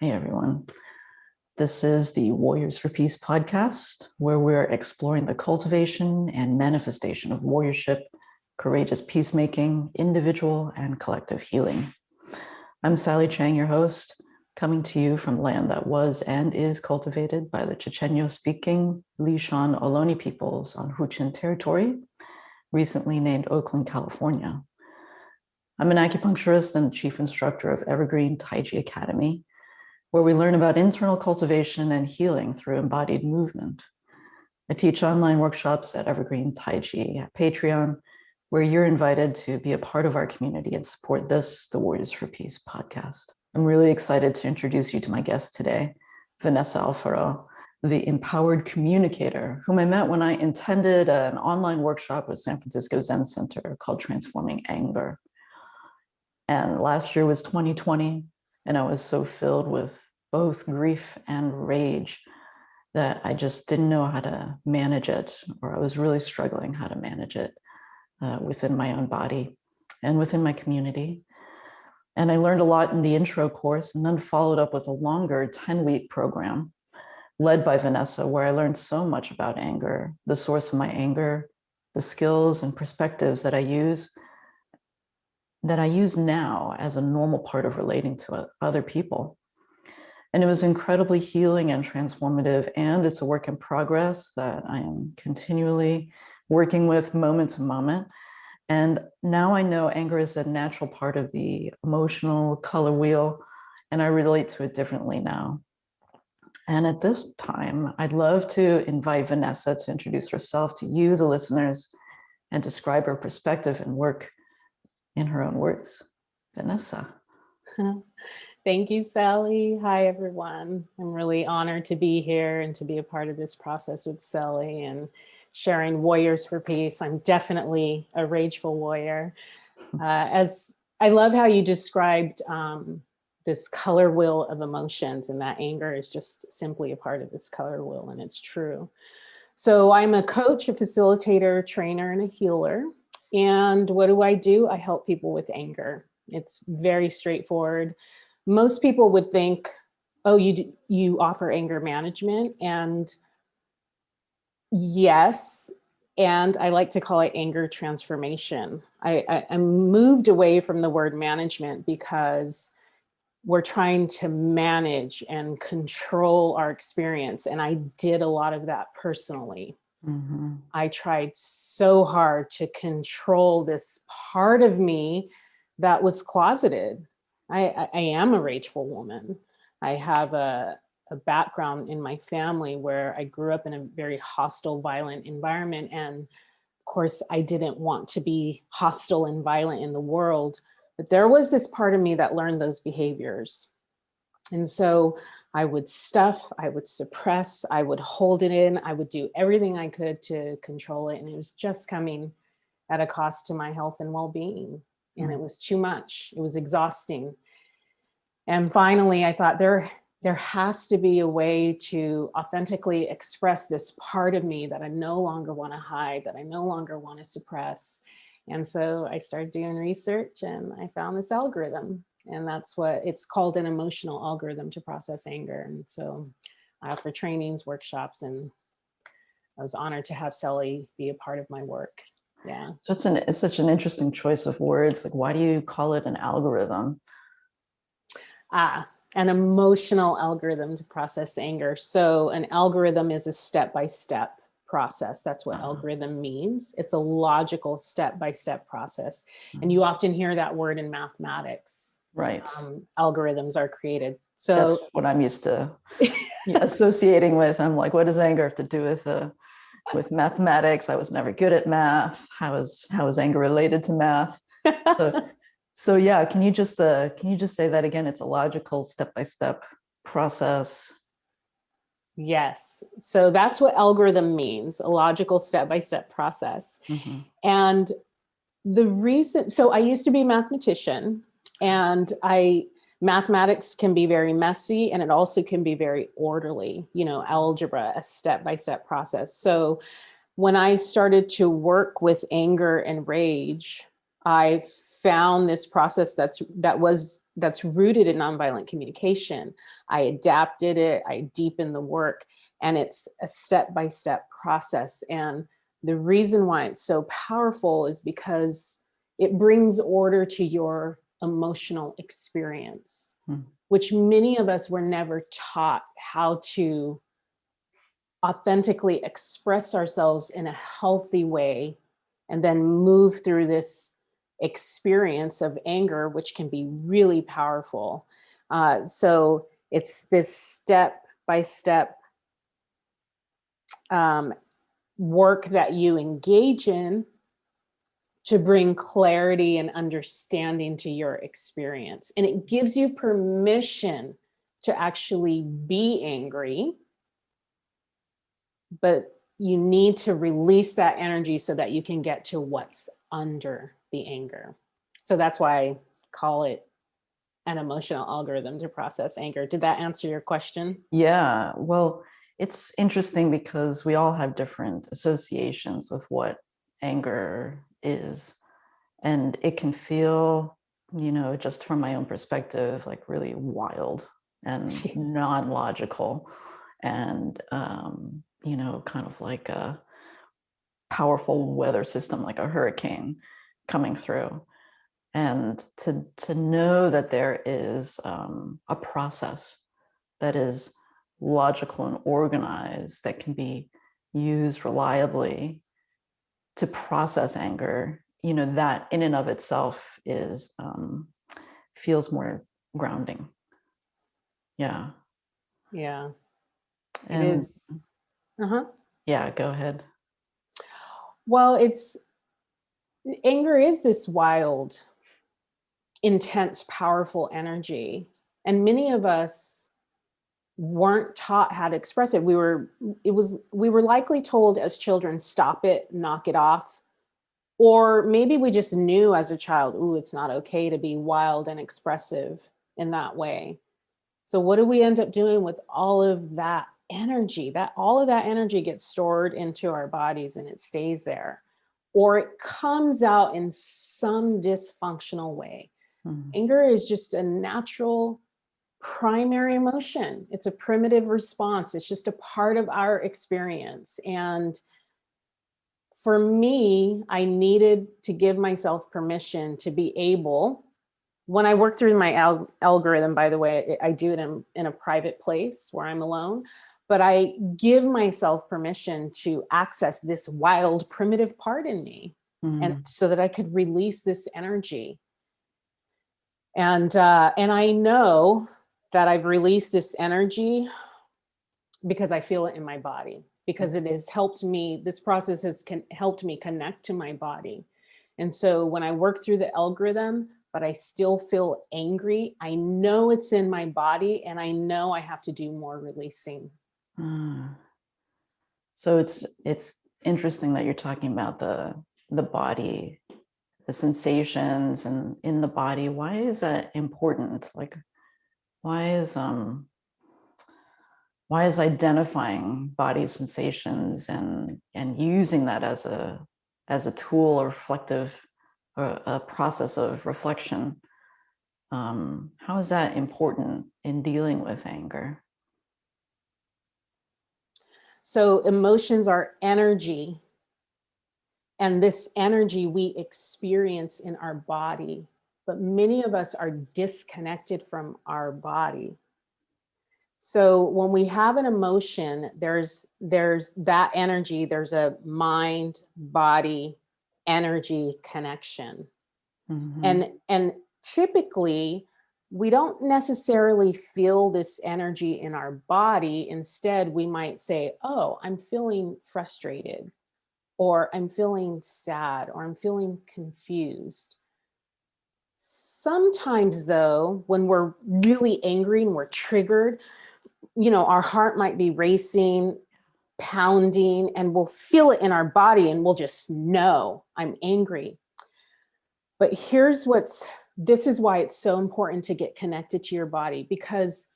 Hey everyone. This is the Warriors for Peace podcast, where we're exploring the cultivation and manifestation of warriorship, courageous peacemaking, individual and collective healing. I'm Sally Chang, your host, coming to you from land that was and is cultivated by the Chochenyo-speaking Lishan Ohlone peoples on Huichin territory, recently named Oakland, California. I'm an acupuncturist and chief instructor of Evergreen Taiji Academy, where we learn about internal cultivation and healing through embodied movement. I teach online workshops at Evergreen Taiji at Patreon, where you're invited to be a part of our community and support this, the Warriors for Peace podcast. I'm really excited to introduce you to my guest today, Vanessa Alfaro, the Empowered Communicator, whom I met when I attended an online workshop with San Francisco Zen Center called Transforming Anger. And last year was 2020. And I was so filled with both grief and rage that I just didn't know how to manage it, or I was really struggling how to manage it within my own body and within my community. And I learned a lot in the intro course and then followed up with a longer 10-week program led by Vanessa, where I learned so much about anger, the source of my anger, the skills and perspectives that I use now as a normal part of relating to other people. And it was incredibly healing and transformative, and it's a work in progress that I am continually working with moment to moment. And now I know anger is a natural part of the emotional color wheel, and I relate to it differently now. And at this time, I'd love to invite Vanessa to introduce herself to you, the listeners, and describe her perspective and work in her own words. Vanessa. Thank you, Sally. Hi, everyone. I'm really honored to be here and to be a part of this process with Sally and sharing Warriors for Peace. I'm definitely a rageful warrior. As I love how you described this color wheel of emotions, and that anger is just simply a part of this color wheel, and it's true. So I'm a coach, a facilitator, trainer, and a healer. And what do? I help people with anger. It's very straightforward. Most people would think, oh, you offer anger management. And yes, and I like to call it anger transformation. I moved away from the word management because we're trying to manage and control our experience. And I did a lot of that personally. Mm-hmm. I tried so hard to control this part of me that was closeted. I am a rageful woman. I have a background in my family where I grew up in a very hostile, violent environment. And of course, I didn't want to be hostile and violent in the world. But there was this part of me that learned those behaviors. And so I would stuff, I would suppress, I would hold it in, I would do everything I could to control it. And it was just coming at a cost to my health and well-being. And it was too much. It was exhausting. And finally, I thought there has to be a way to authentically express this part of me that I no longer want to hide, that I no longer want to suppress. And so I started doing research and I found this algorithm. And that's what it's called, an emotional algorithm to process anger. And so I offer trainings, workshops, and I was honored to have Sally be a part of my work. Yeah. So it's such an interesting choice of words. Like, why do you call it an algorithm? An emotional algorithm to process anger. So an algorithm is a step-by-step process. That's what algorithm means. It's a logical step-by-step process. And you often hear that word in mathematics. Right. Algorithms are created. So that's what I'm used to associating with. I'm like, what does anger have to do with mathematics? I was never good at math. How is anger related to math? So yeah, can you just say that again? It's a logical step-by-step process. Yes. So that's what algorithm means, a logical step-by-step process. Mm-hmm. And the reason, so I used to be a mathematician, and mathematics can be very messy, and it also can be very orderly, algebra, a step-by-step process. So when I started to work with anger and rage, I found this process that's rooted in nonviolent communication. I adapted it, I deepened the work, and it's a step-by-step process. And the reason why it's so powerful is because it brings order to your emotional experience, which many of us were never taught how to authentically express ourselves in a healthy way and then move through this experience of anger, which can be really powerful. So it's this step-by-step work that you engage in to bring clarity and understanding to your experience. And it gives you permission to actually be angry, but you need to release that energy so that you can get to what's under the anger. So that's why I call it an emotional algorithm to process anger. Did that answer your question? Yeah, well, it's interesting because we all have different associations with what anger is. And it can feel, just from my own perspective, like really wild and non-logical and, kind of like a powerful weather system, like a hurricane coming through. And to know that there is a process that is logical and organized that can be used reliably to process anger, that in and of itself is feels more grounding. Yeah. Yeah, it And is. Uh-huh. yeah, go ahead. Well, anger is this wild, intense, powerful energy. And many of us weren't taught how to express it. We were likely told as children, stop it, knock it off. Or maybe we just knew as a child, ooh, it's not okay to be wild and expressive in that way. So what do we end up doing with all of that energy? All of that energy gets stored into our bodies and it stays there. Or it comes out in some dysfunctional way. Anger is just a natural primary emotion. It's a primitive response. It's just a part of our experience. And for me, I needed to give myself permission to be able, when I work through my algorithm, by the way, I do it in a private place where I'm alone, but I give myself permission to access this wild, primitive part in me, and so that I could release this energy. And I know that I've released this energy because I feel it in my body, because it has helped me, this process has helped me connect to my body. And so when I work through the algorithm, but I still feel angry, I know it's in my body and I know I have to do more releasing. So it's interesting that you're talking about the body, the sensations and in the body. Why is that important? Like, why is identifying body sensations and using that as a tool or reflective, or a process of reflection, how is that important in dealing with anger? So emotions are energy, and this energy we experience in our body, but many of us are disconnected from our body. So when we have an emotion, there's that energy, there's a mind body energy connection. And typically we don't necessarily feel this energy in our body. Instead, we might say, oh, I'm feeling frustrated, or I'm feeling sad, or I'm feeling confused. Sometimes though, when we're really angry and we're triggered, our heart might be racing, pounding, and we'll feel it in our body and we'll just know I'm angry. But this is why it's so important to get connected to your body, because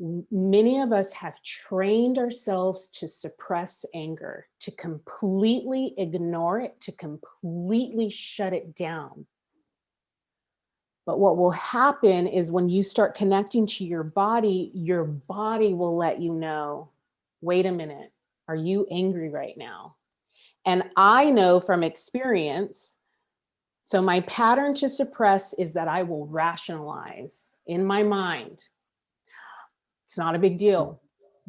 many of us have trained ourselves to suppress anger, to completely ignore it, to completely shut it down. But what will happen is when you start connecting to your body will let you know, wait a minute, are you angry right now? And I know from experience, so my pattern to suppress is that I will rationalize in my mind. It's not a big deal.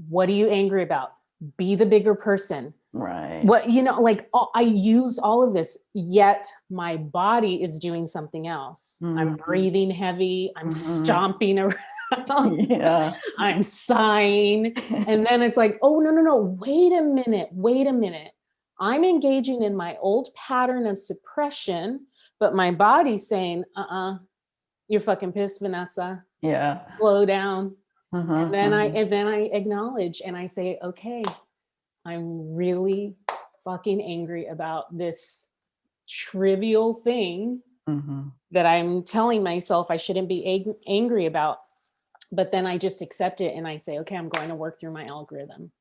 What are you angry about? Be the bigger person. Right. What, like I use all of this, yet my body is doing something else. I'm breathing heavy. I'm stomping around. Yeah. I'm sighing. And then it's like, oh, no. Wait a minute. I'm engaging in my old pattern of suppression, but my body's saying, you're fucking pissed, Vanessa. Yeah. Slow down. And then I acknowledge and I say, okay, I'm really fucking angry about this trivial thing that I'm telling myself I shouldn't be angry about. But then I just accept it and I say, okay, I'm going to work through my algorithm.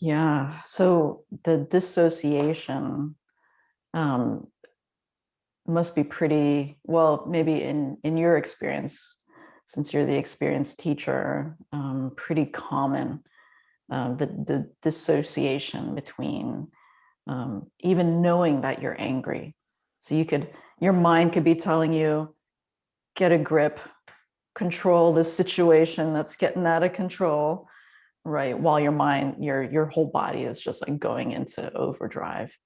Yeah. So the dissociation must be pretty, well, maybe in your experience, since you're the experienced teacher, pretty common. The dissociation between even knowing that you're angry. So your mind could be telling you, get a grip, control this situation that's getting out of control, right? While your mind, your whole body is just like going into overdrive.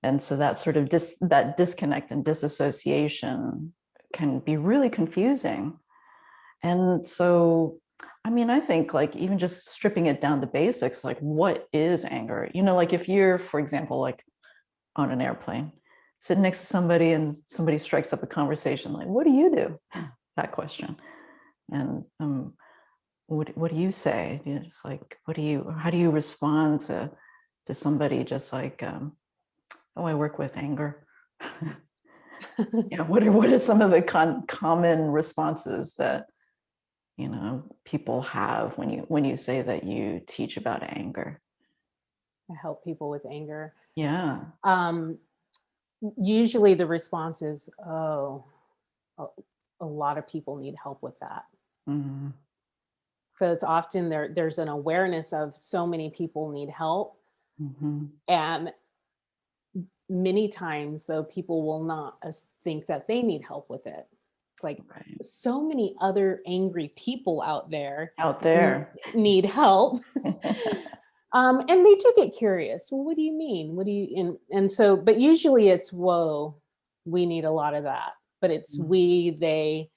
And so that sort of that disconnect and disassociation can be really confusing. And so, I mean, I think like even just stripping it down to basics, like what is anger? Like if you're, for example, like on an airplane, sitting next to somebody and somebody strikes up a conversation, like, what do you do? That question. And what do you say? Just like, how do you respond to somebody just like, oh, I work with anger. What are some of the common responses that people have when you say that you teach about anger? I help people with anger. Yeah. Usually the response is, oh, a lot of people need help with that. So it's often there's an awareness of so many people need help. And many times, though, people will not think that they need help with it. It's like so many other angry people out there need help. And they do get curious. Well, what do you mean? What do you, and so, but usually it's, whoa, we need a lot of that. But it's we, they,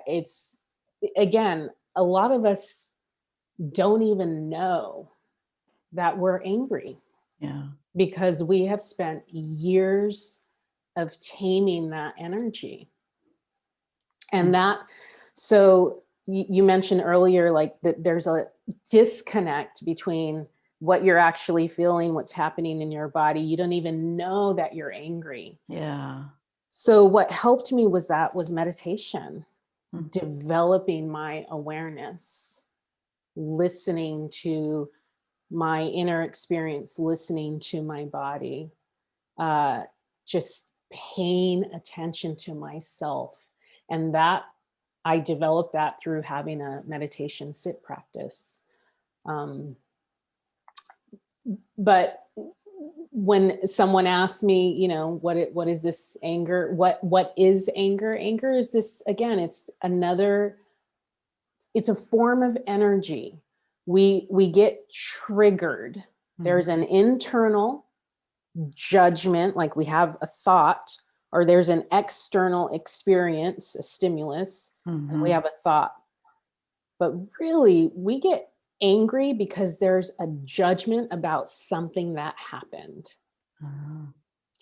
it's, again, a lot of us don't even know that we're angry. Yeah. Because we have spent years of taming that energy. And that, so you mentioned earlier, like that there's a disconnect between what you're actually feeling, what's happening in your body. You don't even know that you're angry. Yeah. So what helped me was meditation, developing my awareness, listening to my inner experience, listening to my body, just paying attention to myself. And that I developed that through having a meditation sit practice. But when someone asks me, what is this anger? What is anger? Anger is this, again, it's a form of energy. We get triggered. There's an internal judgment, like we have a thought, or there's an external experience, a stimulus, and we have a thought. But really, we get angry because there's a judgment about something that happened.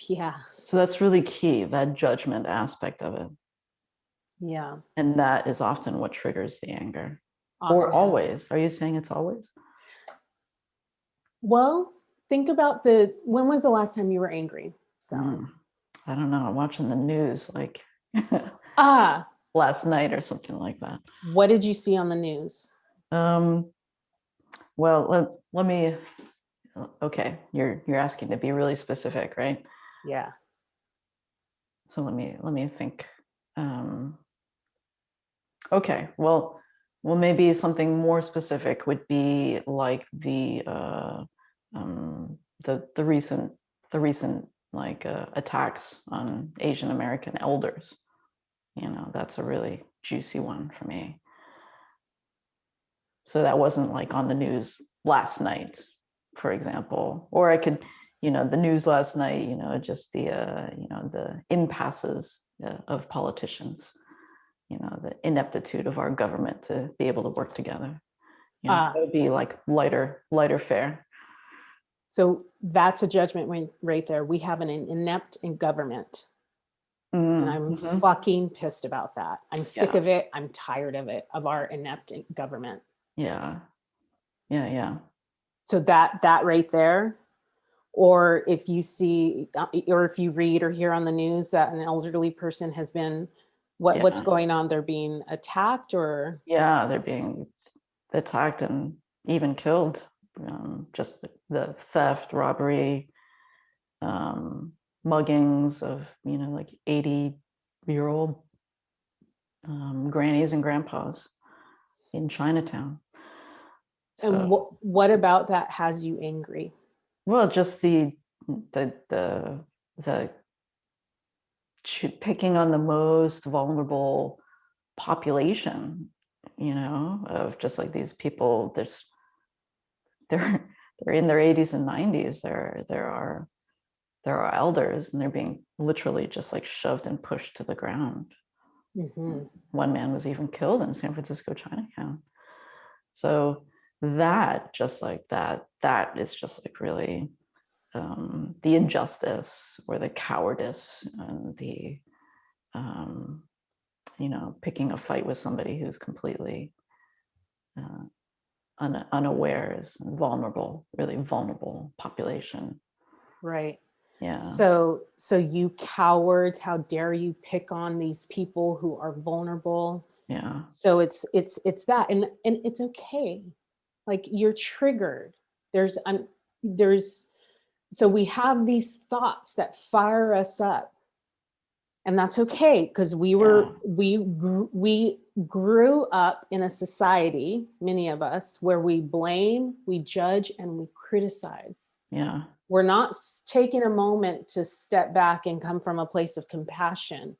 Yeah. So that's really key, that judgment aspect of it. Yeah. And that is often what triggers the anger. Often. Or always. Are you saying it's always? Well, think about when was the last time you were angry? So I don't know. I'm watching the news like last night or something like that. What did you see on the news? Well, let me, okay. You're asking to be really specific, right? Yeah. So let me think. Okay, well, maybe something more specific would be like the recent like attacks on Asian American elders. You know, that's a really juicy one for me. So that wasn't like on the news last night, for example, or I could, you know, the news last night, you know, just the the impasses of politicians, you know, the ineptitude of our government to be able to work together. You know, that would be like lighter fare. So that's a judgment right there. We have an inept in government. And I'm fucking pissed about that. I'm sick of it. I'm tired of it, of our inept government. Yeah. So that right there, or if you see, or if you read or hear on the news that an elderly person has been, what's going on? They're being attacked, or they're being attacked and even killed. Just the theft, robbery, muggings of, you know, like 80-year-old grannies and grandpas in Chinatown. So, and what about that has you angry? well, just the picking on the most vulnerable population, you know, of just like these people. They're in their 80s and 90s. There are elders, and they're being literally just like shoved and pushed to the ground. One man was even killed in San Francisco Chinatown. So that is just like really the injustice or the cowardice and the you know, picking a fight with somebody who's completely unawares and vulnerable, really vulnerable population. Right. Yeah. So you cowards, how dare you pick on these people who are vulnerable? Yeah. So it's that, and it's okay. Like, you're triggered. So we have these thoughts that fire us up, and that's okay, because we grew up in a society, many of us, where we blame, we judge, and we criticize. Yeah. We're not taking a moment to step back and come from a place of compassion.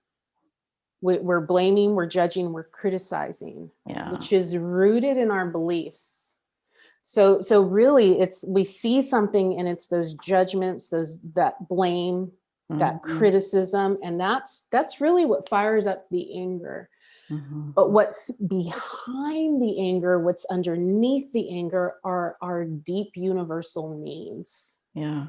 We're blaming, we're judging, we're criticizing, which is rooted in our beliefs. So really, we see something, and it's those judgments, that blame, that criticism, and that's really what fires up the anger. But what's behind the anger, what's underneath the anger, are our deep universal needs. Yeah.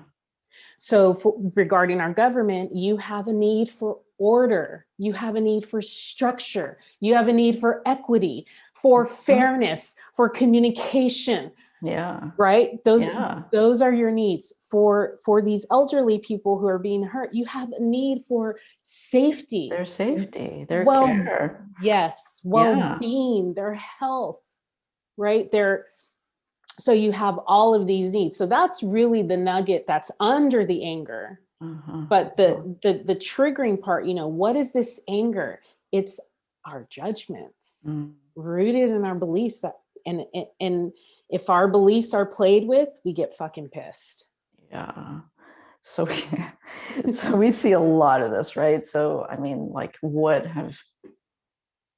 So regarding our government, you have a need for order. You have a need for structure. You have a need for equity, for fairness, for communication. Yeah. Right? Those are your needs. For these elderly people who are being hurt, you have a need for safety. Their safety, their care. Yes. Well-being, their health, right? So you have all of these needs. So that's really the nugget that's under the anger. But the triggering part, you know, what is this anger? It's our judgments rooted in our beliefs, that and if our beliefs are played with, we get fucking pissed. Yeah. So we see a lot of this, right? So I mean, like, what have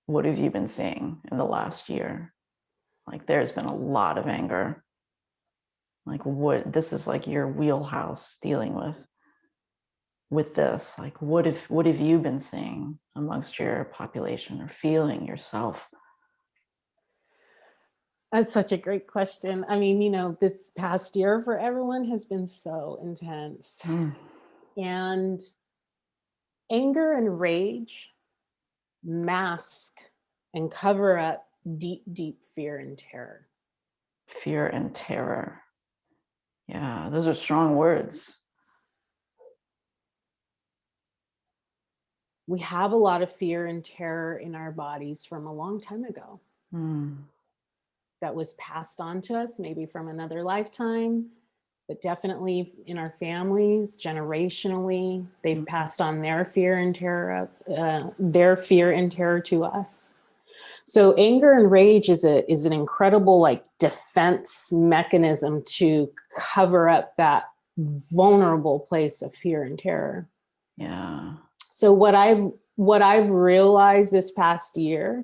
you been seeing in the last year? Like, there's been a lot of anger. Like, this is like your wheelhouse dealing with this. Like, what have you been seeing amongst your population or feeling yourself? That's such a great question. I mean, you know, this past year for everyone has been so intense. And anger and rage mask and cover up deep, deep fear and terror. Fear and terror. Yeah, those are strong words. We have a lot of fear and terror in our bodies from a long time ago. That was passed on to us, maybe from another lifetime. but definitely in our families, generationally, they've passed on their fear and terror, to us. So anger and rage is an incredible like defense mechanism to cover up that vulnerable place of fear and terror. Yeah. So what I've realized this past year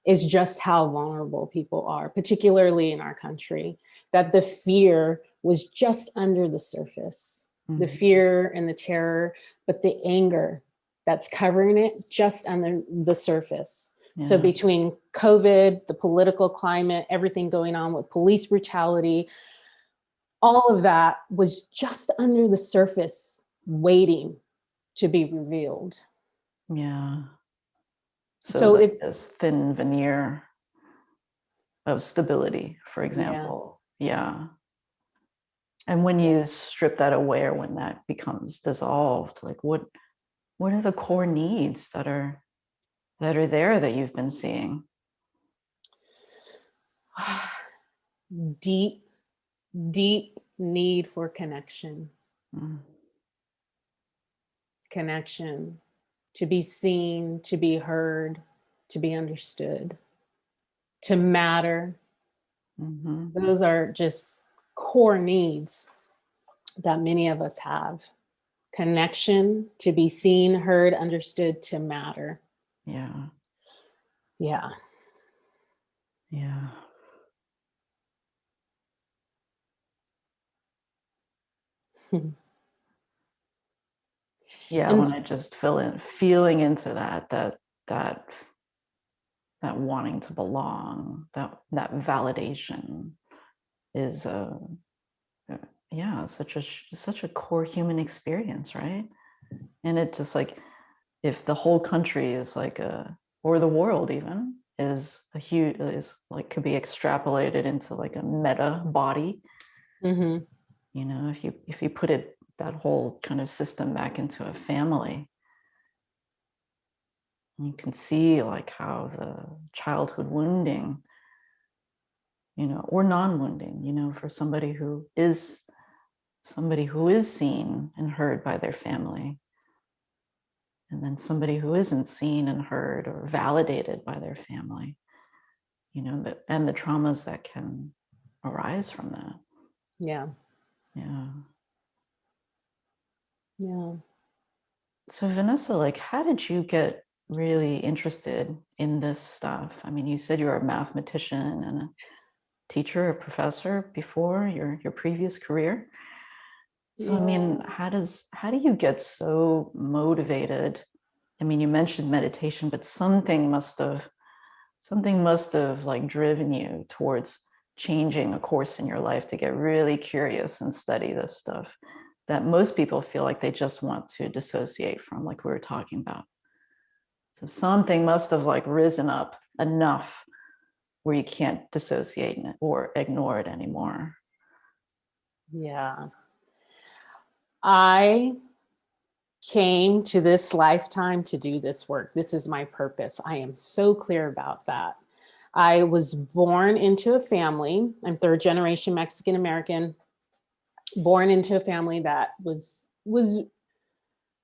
is just how vulnerable people are, particularly in our country, that the fear was just under the surface, the fear and the terror, but the anger that's covering it just under the surface. Yeah. So between COVID, the political climate, everything going on with police brutality, all of that was just under the surface, waiting to be revealed. Yeah. So there's this thin veneer of stability, for example. Yeah. And when you strip that away, or when that becomes dissolved, like what are the core needs that are there that you've been seeing? Deep need for connection. Connection, to be seen, to be heard, to be understood, to matter. Those are just core needs that many of us have. Connection, to be seen, heard, understood, to matter. Yeah. Yeah. Yeah. Yeah, And when I just feeling into that wanting to belong, that validation is such a core human experience, right? And it just like, if the whole country is like or the world even is could be extrapolated into like a meta body. You know, if you put that whole kind of system back into a family, you can see like how the childhood wounding, you know, or non-wounding, you know, for somebody who is seen and heard by their family, and then somebody who isn't seen and heard or validated by their family, you know, and the traumas that can arise from that. yeah. Yeah. Yeah. So Vanessa, like, how did you get really interested in this stuff? I mean, you said you were a mathematician and a teacher, a professor before your previous career. So I mean, how do you get so motivated? I mean, you mentioned meditation, but something must have like driven you towards changing a course in your life to get really curious and study this stuff that most people feel like they just want to dissociate from, like we were talking about. So something must have like risen up enough where you can't dissociate or ignore it anymore. Yeah. I came to this lifetime to do this work. This is my purpose. I am so clear about that. I was born into a family. I'm third generation Mexican American, born into a family that was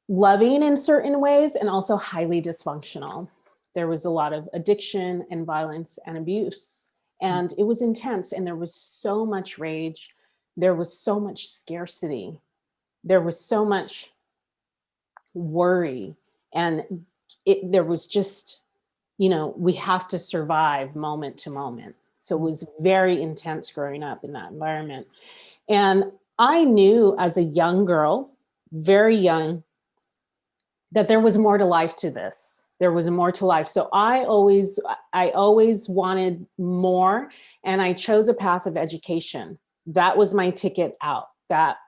loving in certain ways and also highly dysfunctional. There was a lot of addiction and violence and abuse, and it was intense, and there was so much rage. There was so much scarcity. There was so much worry, and there was just, you know, we have to survive moment to moment. So it was very intense growing up in that environment. And I knew as a young girl, very young, that there was more to life to this. There was more to life. So I always wanted more, and I chose a path of education. That was my ticket out. That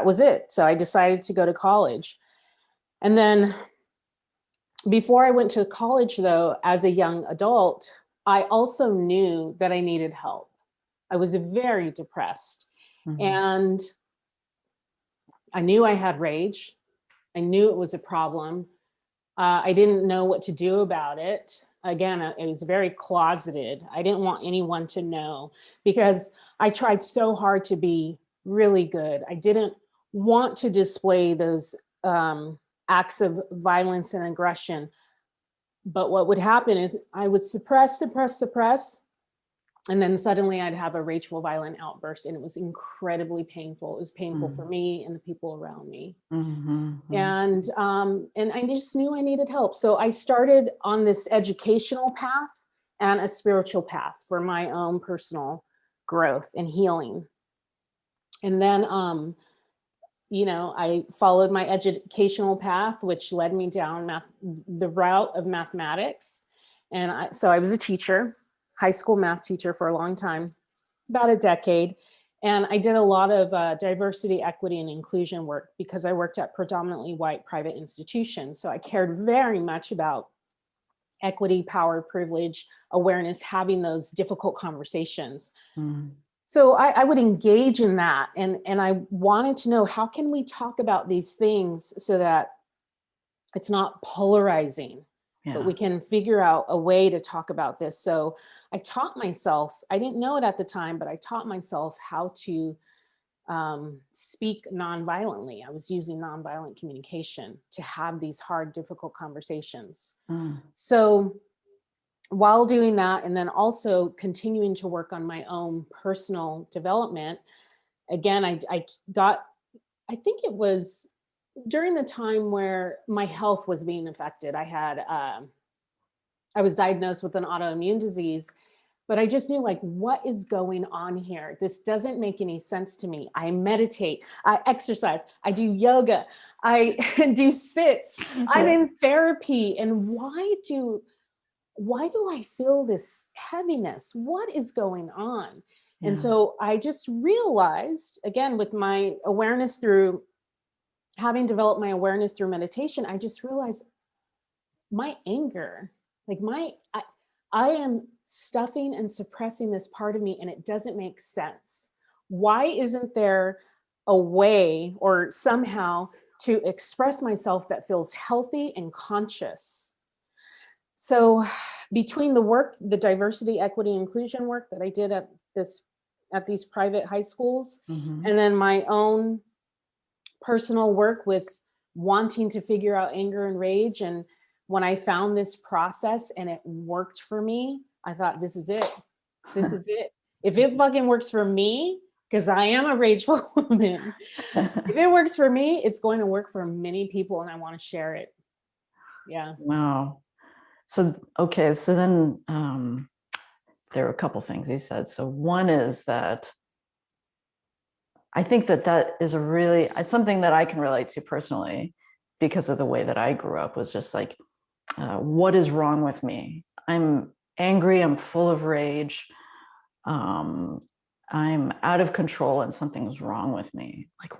was it. So I decided to go to college. And then before I went to college, though, as a young adult, I also knew that I needed help. I was very depressed. And I knew I had rage. I knew it was a problem. I didn't know what to do about it. Again, it was very closeted. I didn't want anyone to know, because I tried so hard to be really good. I didn't want to display those acts of violence and aggression. But what would happen is I would suppress, and then suddenly I'd have a rageful, violent outburst, and it was incredibly painful. It was painful for me and the people around me. And I just knew I needed help. So I started on this educational path and a spiritual path for my own personal growth and healing. And then, I followed my educational path, which led me down the route of mathematics. And so I was a teacher, high school math teacher for a long time, about a decade. And I did a lot of diversity, equity, and inclusion work because I worked at predominantly white private institutions. So I cared very much about equity, power, privilege, awareness, having those difficult conversations. So I would engage in that. And I wanted to know, how can we talk about these things so that it's not polarizing, but we can figure out a way to talk about this. So I taught myself, I didn't know it at the time, but I taught myself how to speak nonviolently. I was using nonviolent communication to have these hard, difficult conversations. So while doing that, and then also continuing to work on my own personal development, again, I think it was during the time where my health was being affected. I was diagnosed with an autoimmune disease, but I just knew, like, what is going on here? This doesn't make any sense to me. I meditate, I exercise, I do yoga, I do sits, I'm in therapy. And why do I feel this heaviness? What is going on? And so I just realized, again, with my awareness through having developed my awareness through meditation, I just realized my anger, like I am stuffing and suppressing this part of me, and it doesn't make sense. Why isn't there a way or somehow to express myself that feels healthy and conscious? So between the work, the diversity, equity, inclusion work that I did at these private high schools, and then my own personal work with wanting to figure out anger and rage. And when I found this process and it worked for me, I thought, this is it. This is it. If it fucking works for me, because I am a rageful woman, if it works for me, it's going to work for many people, and I want to share it. Yeah. Wow. So, okay. So then there are a couple things he said. So one is that I think that is it's something that I can relate to personally, because of the way that I grew up, was just like, what is wrong with me? I'm angry. I'm full of rage. I'm out of control, and something's wrong with me. Like,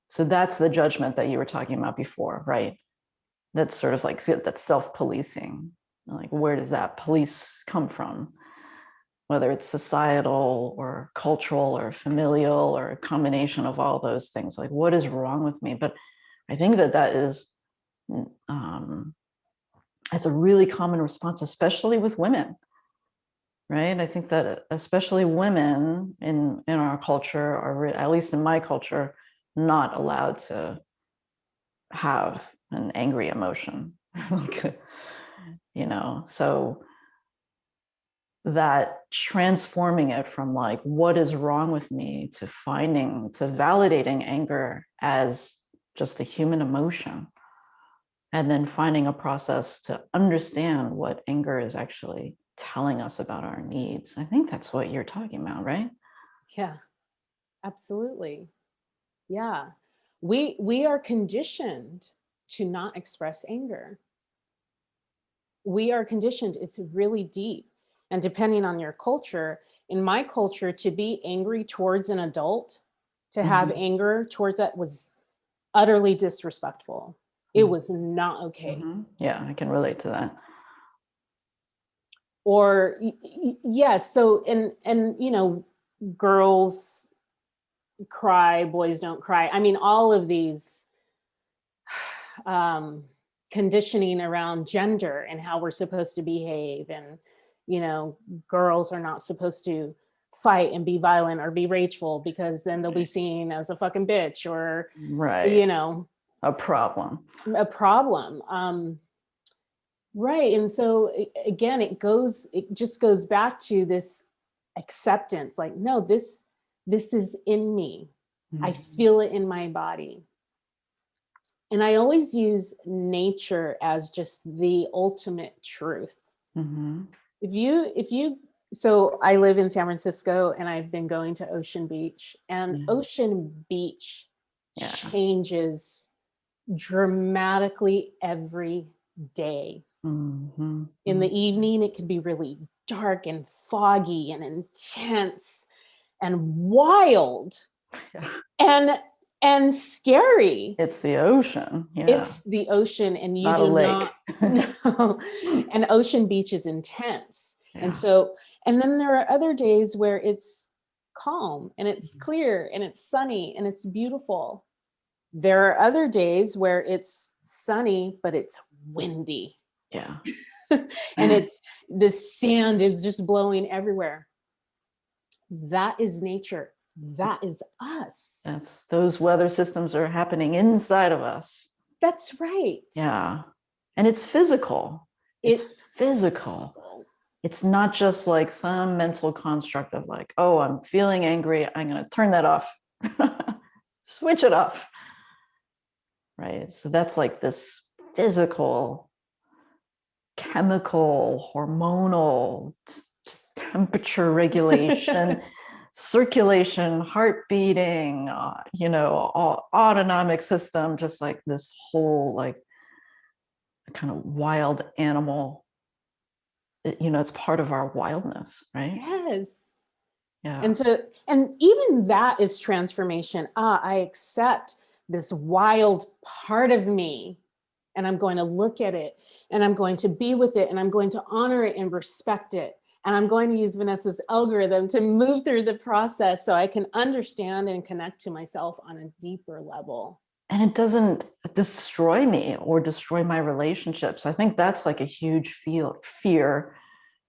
so that's the judgment that you were talking about before, right? That's sort of like, that's self-policing. Like, where does that police come from? Whether it's societal or cultural or familial or a combination of all those things. Like, what is wrong with me? But I think that is, it's a really common response, especially with women, right? I think that especially women in our culture, or at least in my culture, not allowed to have an angry emotion. So that transforming it from like, what is wrong with me, to validating anger as just a human emotion, and then finding a process to understand what anger is actually telling us about our needs. I think that's what you're talking about, right? Yeah, absolutely. Yeah. We are conditioned to not express anger. We are conditioned. It's really deep. And depending on your culture, in my culture, to be angry towards an adult, to have anger towards that, was utterly disrespectful. It was not okay. Yeah, I can relate to that. Or yes. So, and girls cry, boys don't cry. I mean, all of these conditioning around gender and how we're supposed to behave, and girls are not supposed to fight and be violent or be rageful, because then they'll be seen as a fucking bitch or, you know, a problem. Right. And so again, it just goes back to this acceptance, like, no, this is in me. I feel it in my body. And I always use nature as just the ultimate truth. So I live in San Francisco, and I've been going to Ocean Beach, and Ocean Beach changes dramatically every day. In the evening, it can be really dark and foggy and intense and wild and scary. It's the ocean. It's the ocean, and you not a lake. No. And Ocean Beach is intense. And then there are other days where it's calm and it's clear and it's sunny and it's beautiful. There are other days where it's sunny, but it's windy. And the sand is just blowing everywhere. That is nature. That is us. Those weather systems are happening inside of us. That's right. Yeah. And it's physical. It's physical. It's not just like some mental construct of like, oh, I'm feeling angry, I'm going to turn that off. Switch it off. Right. So that's like this physical, chemical, hormonal, just temperature regulation, circulation, heart beating, autonomic system, just like this whole like kind of wild animal. It's part of our wildness, right? Yes. Yeah. And even that is transformation. I accept this wild part of me, and I'm going to look at it, and I'm going to be with it, and I'm going to honor it and respect it. And I'm going to use Vanessa's algorithm to move through the process so I can understand and connect to myself on a deeper level. And it doesn't destroy me or destroy my relationships. I think that's like a huge fear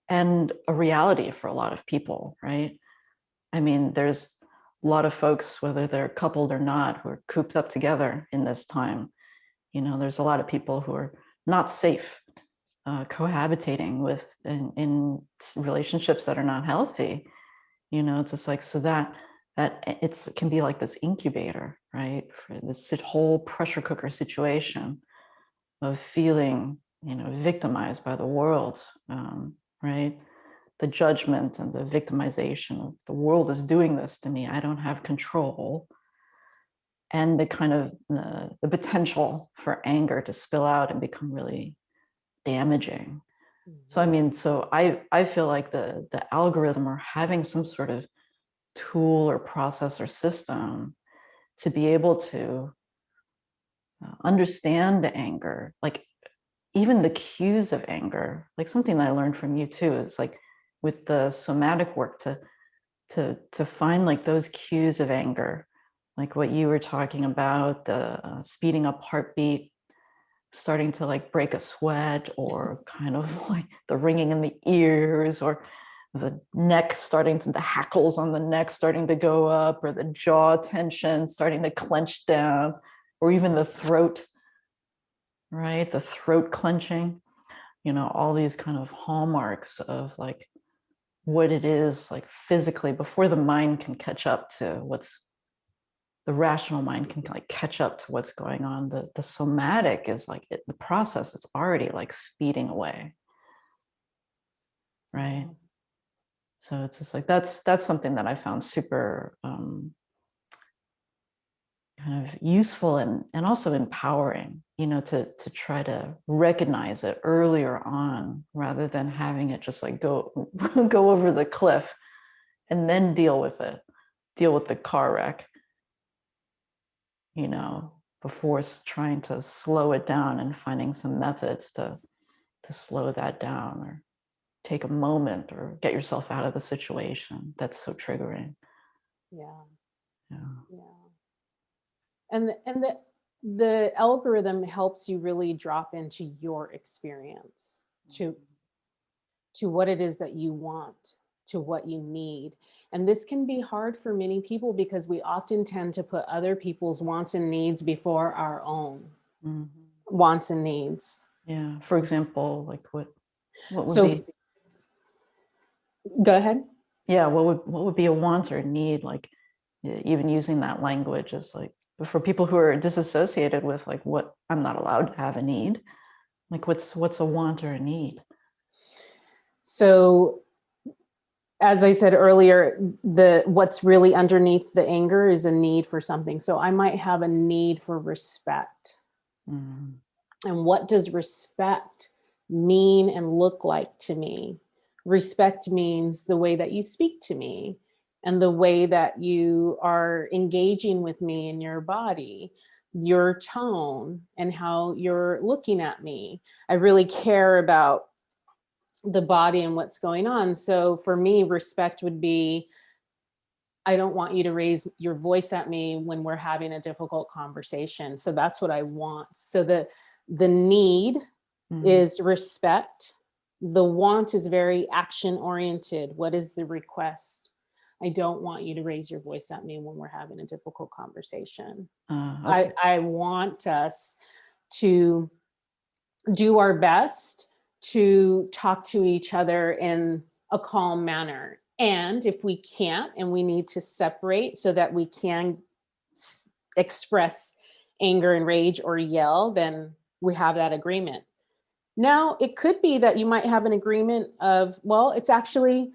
and a reality for a lot of people, right? I mean, there's a lot of folks, whether they're coupled or not, who are cooped up together in this time. There's a lot of people who are not safe cohabitating with in relationships that are not healthy. It's just like, so that it can be like this incubator, right, for this whole pressure cooker situation of feeling victimized by the world, right? The judgment and the victimization of the world is doing this to me, I don't have control, and the kind of the potential for anger to spill out and become really damaging. So I feel like the algorithm, or having some sort of tool or process or system to be able to understand anger, like even the cues of anger, like something that I learned from you too, is like with the somatic work to find like those cues of anger, like what you were talking about, the speeding up heartbeat, starting to like break a sweat, or kind of like the ringing in the ears, or the neck the hackles on the neck starting to go up, or the jaw tension starting to clench down, or even the throat, right? The throat clenching, all these kind of hallmarks of like what it is like physically, before the mind can catch up to the rational mind can like catch up to what's going on. The somatic is like the process is already like speeding away, right? So it's just like that's something that I found super kind of useful and also empowering, to try to recognize it earlier on, rather than having it just like go over the cliff and then deal with the car wreck, before trying to slow it down and finding some methods to slow that down, or take a moment, or get yourself out of the situation that's so triggering. Yeah. And the algorithm helps you really drop into your experience, to what it is that you want, to what you need. And this can be hard for many people because we often tend to put other people's wants and needs before our own wants and needs. Yeah. For example, like what would So be? go ahead. Yeah. What would be a want or need? Like even using that language is like for people who are disassociated with like what I'm not allowed to have a need. Like what's a want or a need? So as I said earlier, what's really underneath the anger is a need for something. So I might have a need for respect. Mm. And what does respect mean and look like to me? Respect means the way that you speak to me and the way that you are engaging with me in your body, your tone, and how you're looking at me. I really care about the body and what's going on. So for me, respect would be, I don't want you to raise your voice at me when we're having a difficult conversation. So that's what I want. So the need is respect. The want is very action oriented. What is the request? I don't want you to raise your voice at me when we're having a difficult conversation. Okay. I want us to do our best to talk to each other in a calm manner. And if we can't and we need to separate so that we can express anger and rage or yell, then we have that agreement. Now, it could be that you might have an agreement of, well, it's actually,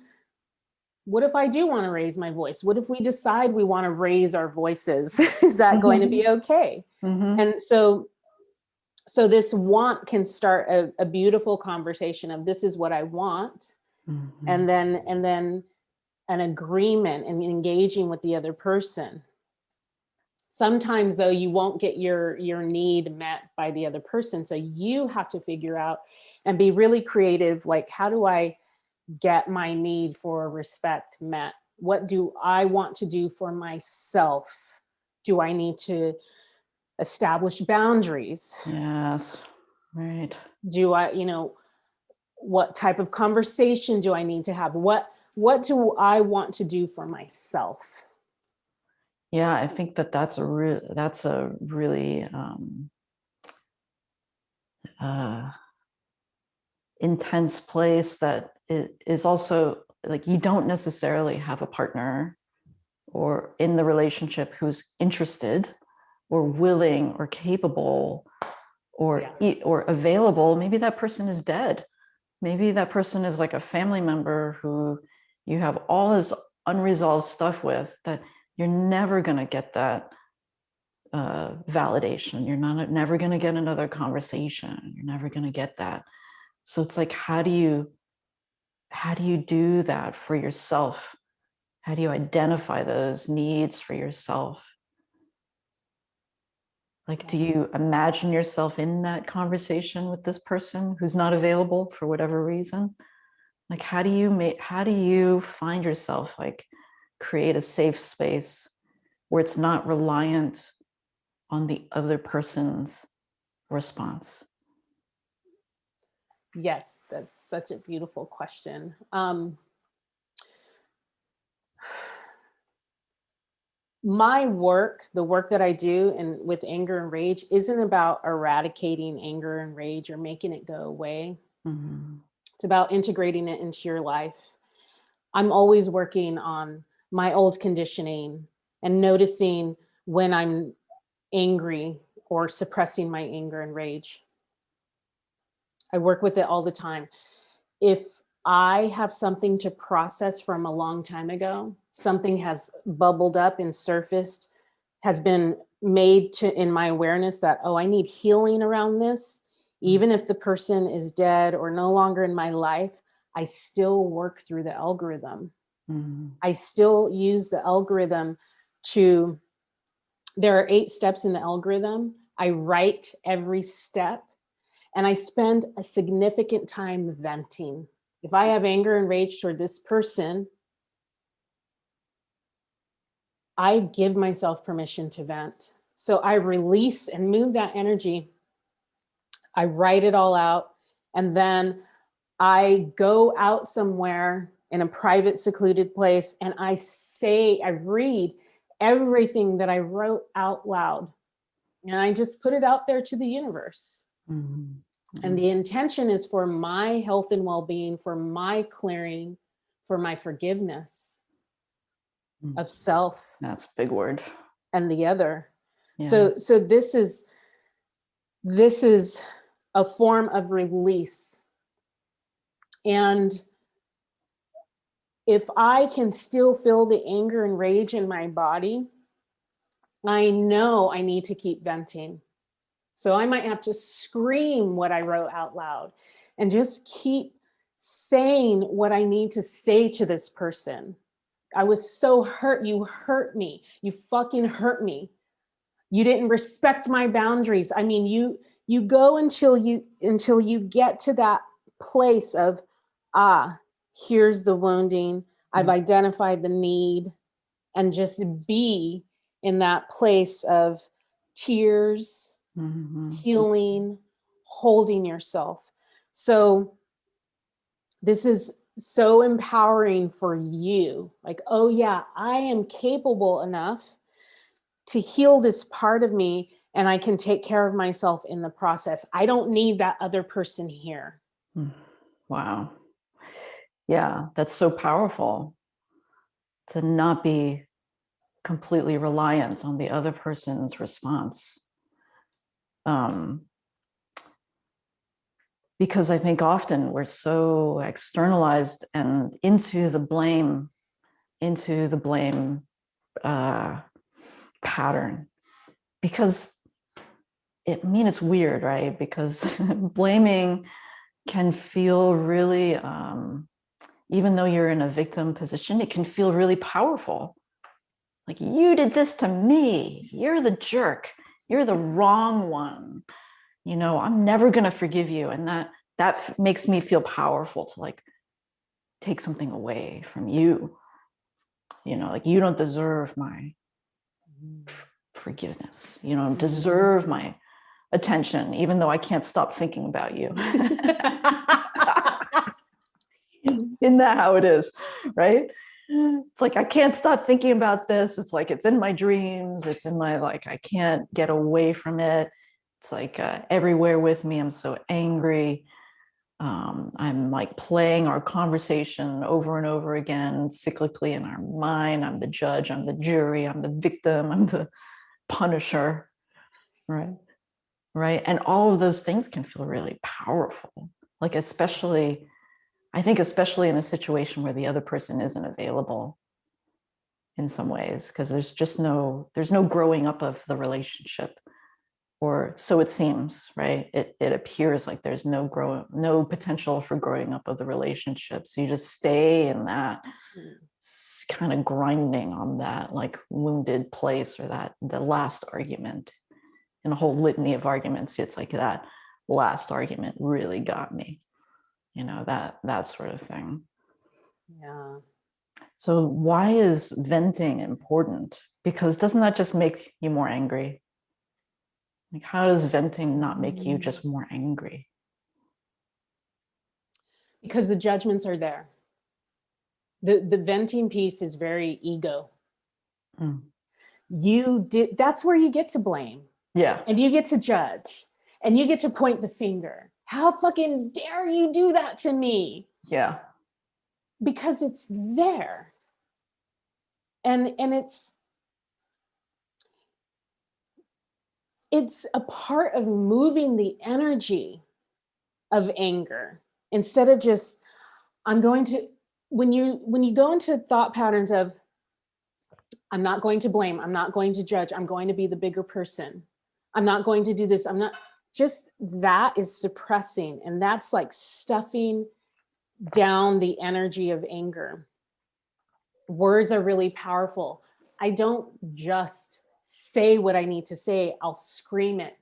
what if I do want to raise my voice? What if we decide we want to raise our voices? Is that going to be okay? And so this want can start a beautiful conversation of this is what I want. And then an agreement and engaging with the other person. Sometimes though, you won't get your need met by the other person. So you have to figure out and be really creative. Like, how do I get my need for respect met? What do I want to do for myself? Do I need to establish boundaries? Yes. Right. Do I, what type of conversation do I need to have? What do I want to do for myself? Yeah, I think that's a really intense place that is also like you don't necessarily have a partner or in the relationship who's interested or willing or capable or available. Maybe that person is dead. Maybe that person is like a family member who you have all this unresolved stuff with that you're never going to get that validation. You're never going to get another conversation. You're never going to get that. So it's like, how do you do that for yourself? How do you identify those needs for yourself? Like, do you imagine yourself in that conversation with this person who's not available for whatever reason? Like, how do you find yourself, like, create a safe space where it's not reliant on the other person's response? Yes, that's such a beautiful question. My work, the work that I do with anger and rage, isn't about eradicating anger and rage or making it go away. It's about integrating it into your life. I'm always working on my old conditioning and noticing when I'm angry or suppressing my anger and rage. I work with it all the time. If I have something to process from a long time ago, something has bubbled up and surfaced, has been made to in my awareness that, oh, I need healing around this. Even if the person is dead or no longer in my life, I still work through the algorithm. I still use the algorithm there are 8 steps in the algorithm. I write every step and I spend a significant time venting. If I have anger and rage toward this person, I give myself permission to vent. So I release and move that energy. I write it all out. And then I go out somewhere in a private, secluded place, and I read everything that I wrote out loud. And I just put it out there to the universe. Mm-hmm. And the intention is for my health and well-being, for my clearing, for my forgiveness of self. That's a big word. And the other. Yeah. So this is a form of release. And if I can still feel the anger and rage in my body, I know I need to keep venting. So I might have to scream what I wrote out loud and just keep saying what I need to say to this person. I was so hurt. You hurt me. You fucking hurt me. You didn't respect my boundaries. I mean, you go until you get to that place of, here's the wounding. I've identified the need, and just be in that place of tears, healing, holding yourself. So this is so empowering for you. Like, oh yeah, I am capable enough to heal this part of me, and I can take care of myself in the process. I don't need that other person here. Wow. Yeah, that's so powerful, to not be completely reliant on the other person's response. Because I think often we're so externalized and into the blame pattern, because it's weird, right? Because blaming can feel really, even though you're in a victim position, it can feel really powerful. Like, you did this to me. You're the jerk. You're the wrong one. I'm never going to forgive you. And that makes me feel powerful to like take something away from you. Like, you don't deserve my forgiveness. You don't deserve my attention, even though I can't stop thinking about you. Isn't that how it is, right? It's like, I can't stop thinking about this. It's like, it's in my dreams. It's in my, like, I can't get away from it. It's like everywhere with me. I'm so angry. I'm like playing our conversation over and over again, cyclically in our mind. I'm the judge, I'm the jury, I'm the victim, I'm the punisher, right? Right. And all of those things can feel really powerful. Like, I think especially in a situation where the other person isn't available in some ways, because there's no growing up of the relationship, or so it seems, right? It appears like there's no potential for growing up of the relationship. So you just stay in that kind of grinding on that like wounded place, or the last argument in a whole litany of arguments. It's like, that last argument really got me. That sort of thing. Yeah. So why is venting important? Because doesn't that just make you more angry? Like, how does venting not make you just more angry? Because the judgments are there. The venting piece is very ego. That's where you get to blame. Yeah. And you get to judge. And you get to point the finger. How fucking dare you do that to me? Yeah. Because it's there. And it's a part of moving the energy of anger, instead of just, when you go into thought patterns of, I'm not going to blame, I'm not going to judge, I'm going to be the bigger person, I'm not going to do this, I'm not, just that is suppressing, and that's like stuffing down the energy of anger. Words are really powerful. I don't just say what I need to say, I'll scream it.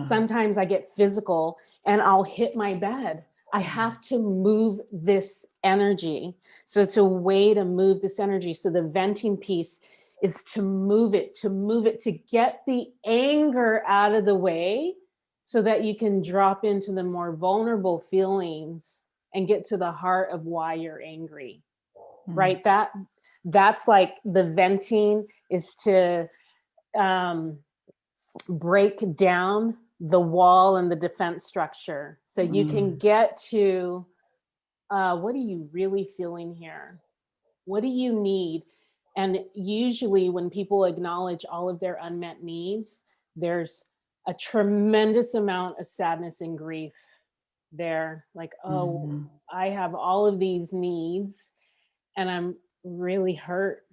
Sometimes I get physical and I'll hit my bed. I have to move this energy. So it's a way to move this energy. So the venting piece is to move it, to get the anger out of the way, so that you can drop into the more vulnerable feelings and get to the heart of why you're angry. right? That's like the venting is to break down the wall and the defense structure. So you can get to what are you really feeling here? What do you need? And usually when people acknowledge all of their unmet needs, there's a tremendous amount of sadness and grief there. Like, oh, I have all of these needs and I'm really hurt.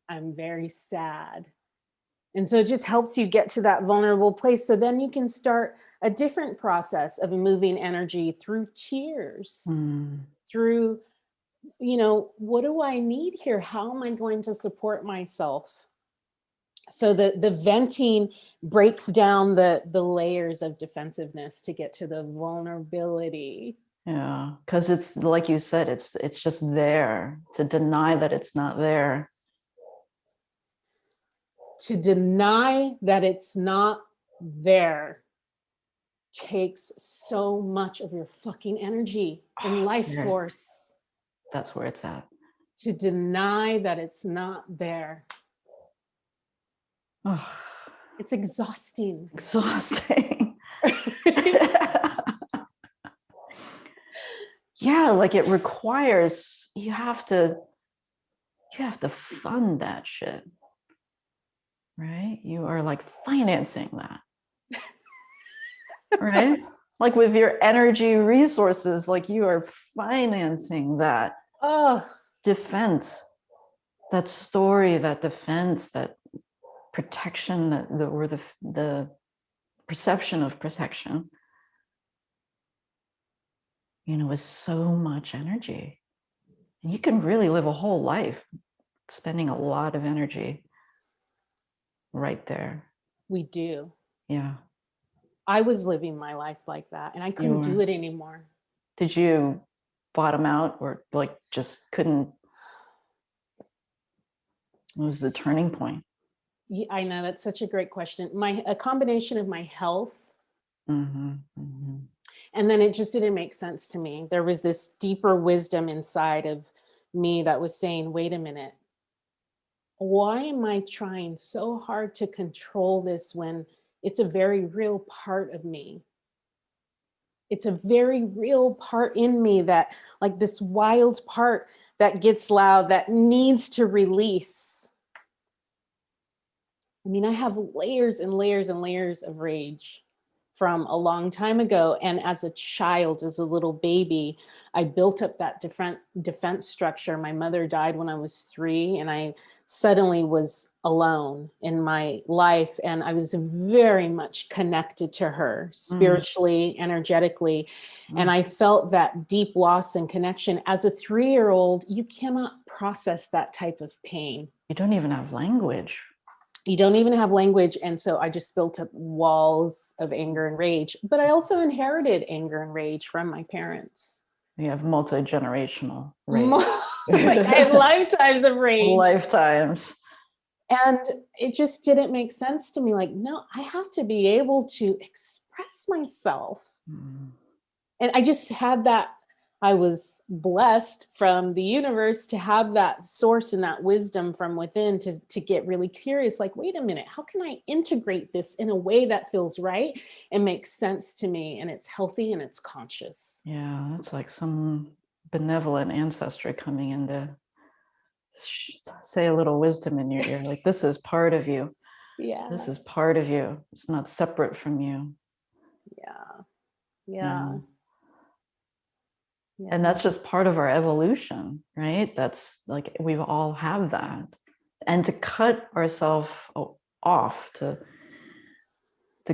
I'm very sad. And so it just helps you get to that vulnerable place. So then you can start a different process of moving energy through tears, through, what do I need here? How am I going to support myself? So the venting breaks down the layers of defensiveness to get to the vulnerability. Yeah, because it's like you said, it's just there. To deny that it's not there. To deny that it's not there takes so much of your fucking energy and life force. That's where it's at. To deny that it's not there. It's exhausting. Yeah, like it requires, you have to fund that shit, right? You are like financing that, right? Like with your energy resources, like you are financing that defense, that story, that defense, that protection, or the perception of protection, is so much energy. And you can really live a whole life spending a lot of energy right there. We do. Yeah. I was living my life like that and I couldn't do it anymore. Did you bottom out or like just couldn't? What was the turning point? Yeah, I know, that's such a great question. A combination of my health, and then it just didn't make sense to me. There was this deeper wisdom inside of me that was saying, wait a minute, why am I trying so hard to control this when it's a very real part of me? It's a very real part in me, that like this wild part that gets loud, that needs to release. I mean, I have layers and layers and layers of rage from a long time ago. And as a child, as a little baby, I built up that different defense structure. My mother died when I was 3, and I suddenly was alone in my life. And I was very much connected to her spiritually, energetically. And I felt that deep loss and connection. As a 3-year-old, you cannot process that type of pain. You don't even have language. You don't even have language. And so I just built up walls of anger and rage. But I also inherited anger and rage from my parents. You have multi-generational rage. Like I had lifetimes of rage. Lifetimes. And it just didn't make sense to me. Like, no, I have to be able to express myself. And I just had that. I was blessed from the universe to have that source and that wisdom from within to get really curious, like, wait a minute, how can I integrate this in a way that feels right and makes sense to me, and it's healthy and it's conscious? Yeah, it's like some benevolent ancestor coming in to say a little wisdom in your ear, like, this is part of you. Yeah. This is part of you. It's not separate from you. Yeah. And that's just part of our evolution, right? That's like, we all have that. And to cut ourselves off, to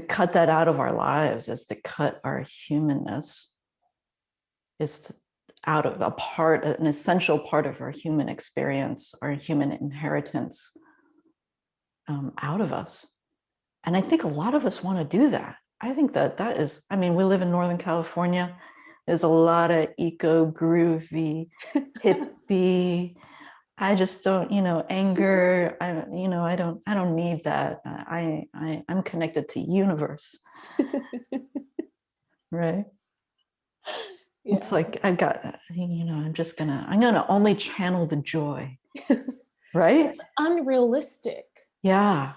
cut that out of our lives, is to cut our humanness, is out of an essential part of our human experience, our human inheritance, out of us. And I think a lot of us want to do that. I think that is, I mean, we live in Northern California. There's a lot of eco groovy, hippie. I just don't, anger. I don't need that. I'm connected to universe. Right. It's like, I'm gonna only channel the joy, right? It's unrealistic. Yeah.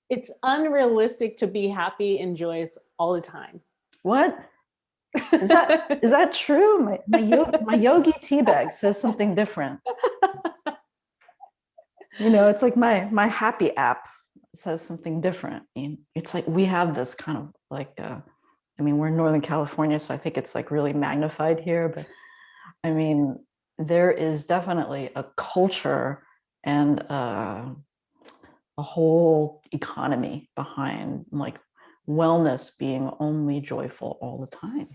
It's unrealistic to be happy and joyous all the time. What? Is that true? My yogi tea bag says something different. It's like my happy app says something different. And it's like we have this kind of like we're in Northern California, so I think it's like really magnified here, but I mean, there is definitely a culture and a whole economy behind like wellness being only joyful all the time,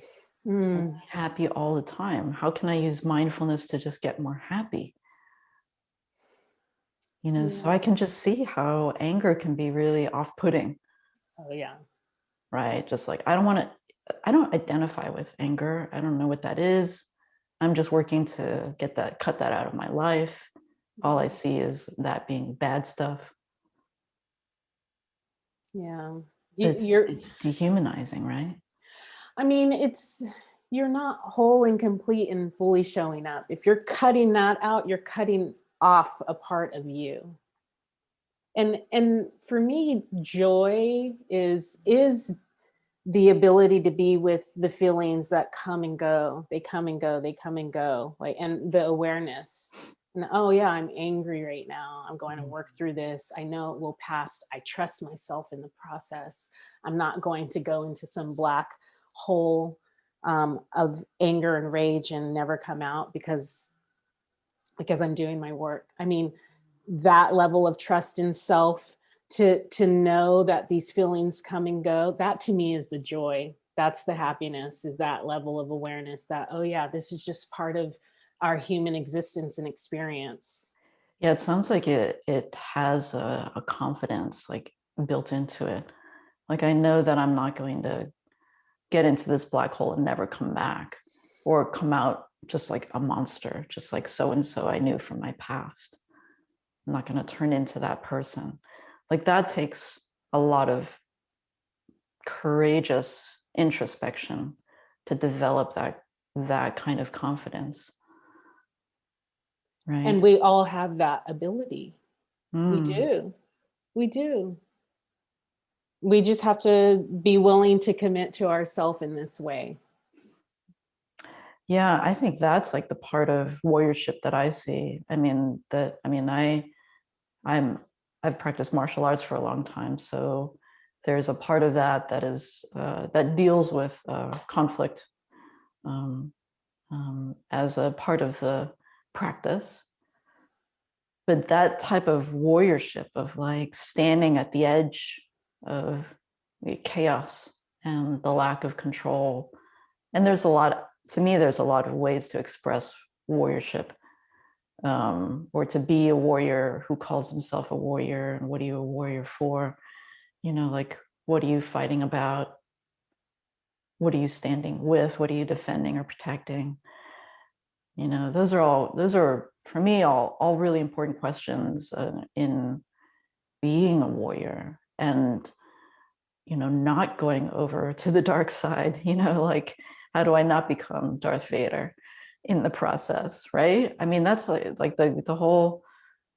only happy all the time. How can I use mindfulness to just get more happy? So I can just see how anger can be really off-putting. Oh yeah. Right? Just like I don't identify with anger. I don't know what that is. I'm just working to cut that out of my life. All I see is that being bad stuff. Yeah. It's dehumanizing, right? I mean, you're not whole and complete and fully showing up. If you're cutting that out, you're cutting off a part of you. And for me, joy is the ability to be with the feelings that come and go. They come and go, they come and go. Like, and the awareness. And, oh yeah, I'm angry right now. I'm going to work through this. I know it will pass. I trust myself in the process. I'm not going to go into some black hole of anger and rage and never come out because I'm doing my work. I mean, that level of trust in self to know that these feelings come and go, that to me is the joy. That's the happiness, is that level of awareness that, oh yeah, this is just part of our human existence and experience. Yeah, it sounds like it has a confidence like built into it. Like I know that I'm not going to get into this black hole and never come back, or come out just like a monster, just like so and so I knew from my past. I'm not going to turn into that person. Like that takes a lot of courageous introspection to develop that kind of confidence. Right. And we all have that ability. We do. We do. We just have to be willing to commit to ourselves in this way. Yeah, I think that's like the part of warriorship that I see. I've practiced martial arts for a long time, so there's a part of that is that deals with conflict as a part of the practice. But that type of warriorship of like standing at the edge of chaos and the lack of control, and there's a lot of ways to express warriorship. Or to be a warrior who calls himself a warrior, and what are you a warrior for? Like what are you fighting about? What are you standing with? What are you defending or protecting? Those are for me all really important questions in being a warrior, and not going over to the dark side. Like how do I not become Darth Vader in the process, right? I mean, that's like the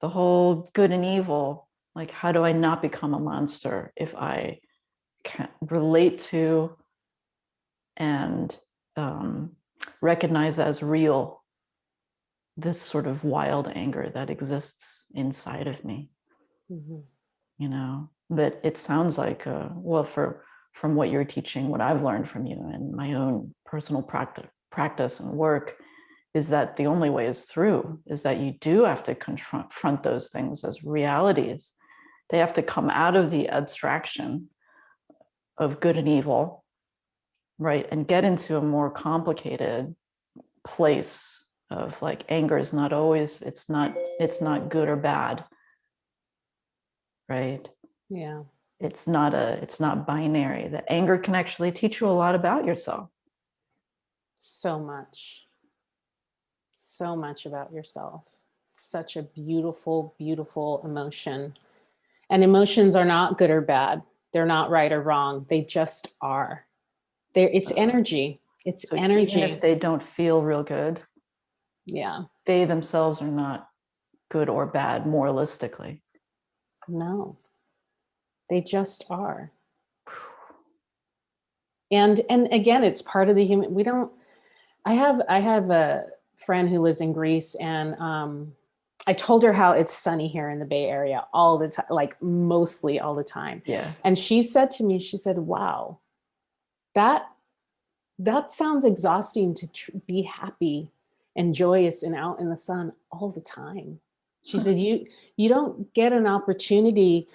whole good and evil. Like, how do I not become a monster if I can relate to and recognize as real this sort of wild anger that exists inside of me? But it sounds like from what you're teaching, what I've learned from you and my own personal practice and work, is that the only way is through, is that you do have to confront those things as realities. They have to come out of the abstraction of good and evil, right? And get into a more complicated place of like anger is not always, it's not good or bad, right? Yeah. It's not binary. That anger can actually teach you a lot about yourself. So much about yourself. Such a beautiful, beautiful emotion. And emotions are not good or bad. They're not right or wrong. They just are. It's energy. It's So even energy. if they don't feel real good, Yeah. they themselves are not good or bad moralistically. No, they just are. And again, it's part of the human. We don't. I have a friend who lives in Greece, and I told her how it's sunny here in the Bay Area all the time, like mostly all the time. Yeah. And she said to me, she said, "Wow, that sounds exhausting to be happy and joyous and out in the sun all the time." She said, "You don't get an opportunity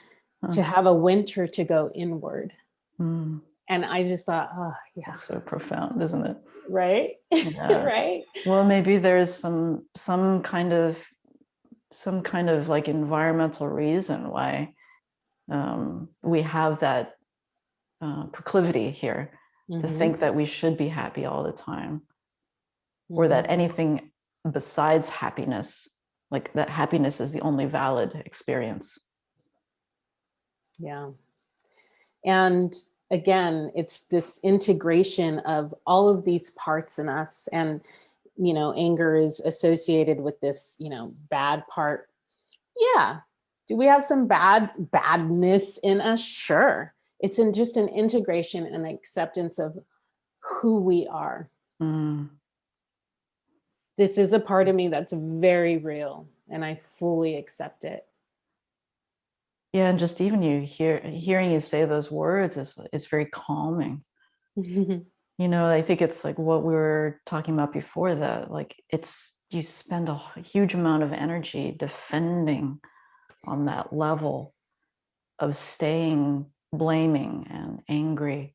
to have a winter to go inward." Mm. And I just thought, oh yeah, That's so profound, isn't it? right. Yeah. Right. Well, maybe there's some kind of like environmental reason why we have that proclivity here to think that we should be happy all the time, or that anything besides happiness, like that happiness is the only valid experience. Yeah. And again, it's this integration of all of these parts in us. And, anger is associated with this, bad part. Yeah. Do we have some badness in us? Sure. It's just an integration and acceptance of who we are. Mm. This is a part of me that's very real, and I fully accept it. Yeah, and just even hearing you say those words is very calming. I think it's like what we were talking about before, that like you spend a huge amount of energy defending on that level of staying blaming and angry,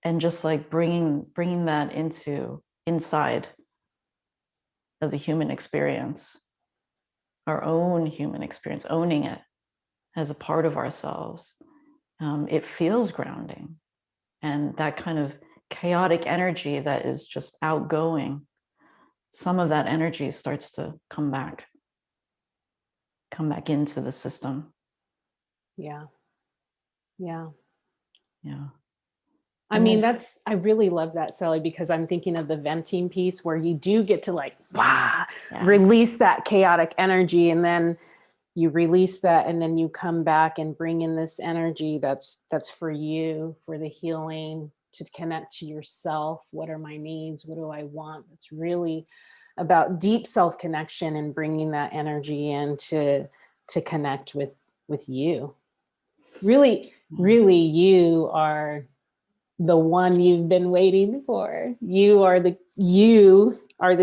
and just like bringing that inside of the human experience, our own human experience, owning it as a part of ourselves. It feels grounding. And that kind of chaotic energy that is just outgoing, some of that energy starts to come back into the system. Yeah. Yeah. Yeah. I mean, I really love that, Sally, because I'm thinking of the venting piece where you do get to like, release that chaotic energy, and then you release that, and then you come back and bring in this energy that's for you, for the healing, to connect to yourself. What are my needs? What do I want? It's really about deep self-connection and bringing that energy in to connect with you. Really, really, you are the one you've been waiting for. You are the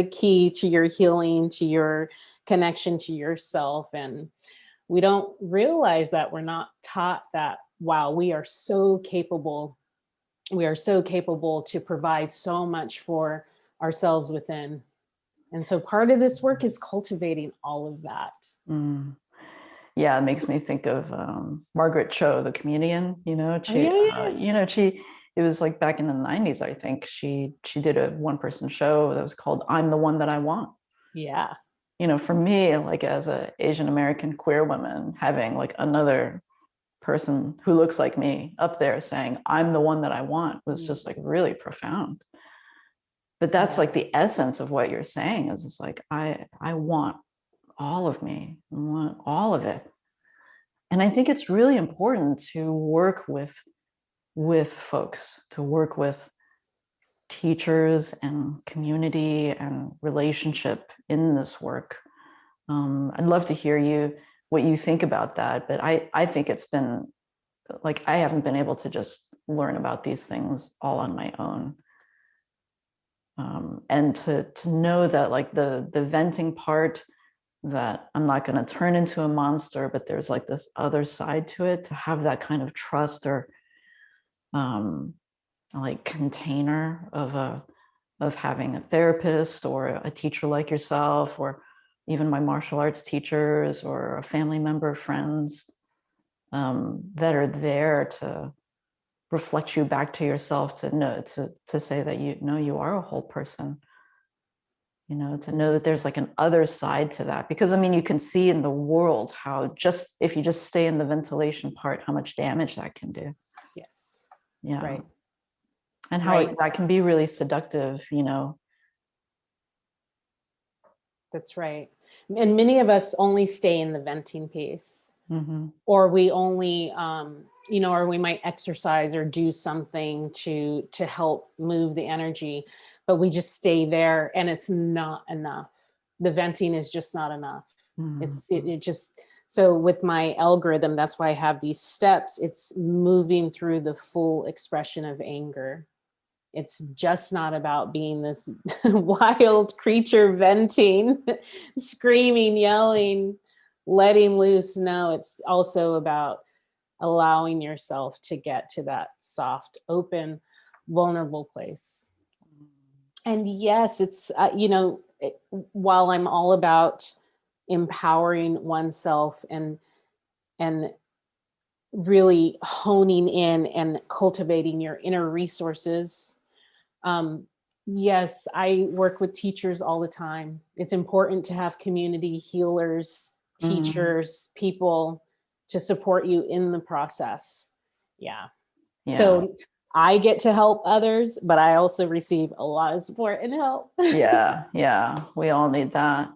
key to your healing, to your connection to yourself. And we don't realize that. We're not taught that, wow, we are so capable. We are so capable to provide so much for ourselves within. And so part of this work is cultivating all of that. Mm. Yeah, it makes me think of Margaret Cho, the comedian. It was like back in the 90s, I think. She did a one-person show that was called "I'm the One That I Want." Yeah. For me, like as an Asian American queer woman, having like another person who looks like me up there saying "I'm the one that I want" was just like really profound. But that's like the essence of what you're saying, is it's like I want all of me. I want all of it. And I think it's really important to work with folks, to work with teachers and community and relationship in this work. I'd love to hear what you think about that. But I think it's been like, I haven't been able to just learn about these things all on my own. And to know that like the venting part, that I'm not going to turn into a monster, but there's like this other side to it, to have that kind of trust or like container of having a therapist or a teacher like yourself, or even my martial arts teachers or a family member, friends, that are there to reflect you back to yourself, to know, to say that you are a whole person, to know that there's like an other side to that. Because I mean, you can see in the world how, just if you just stay in the ventilation part, how much damage that can do. Yes. Yeah. Right. And how right? that can be really seductive, you know. That's right. And many of us only stay in the venting piece, Mm-hmm. or we only, you know, or we might exercise or do something to help move the energy, but we just stay there, and it's not enough. The venting is just not enough. Mm-hmm. It just, so with my algorithm, that's why I have these steps. It's moving through the full expression of anger. It's just not about being this wild creature venting, screaming, yelling, letting loose. No, it's also about allowing yourself to get to that soft, open, vulnerable place. And yes, it's, you know, while I'm all about empowering oneself and really honing in and cultivating your inner resources, um, yes, I work with teachers all the time. It's important to have community healers, Mm-hmm. teachers, people to support you in the process. Yeah. Yeah. So I get to help others, but I also receive a lot of support and help. Yeah. Yeah. We all need that.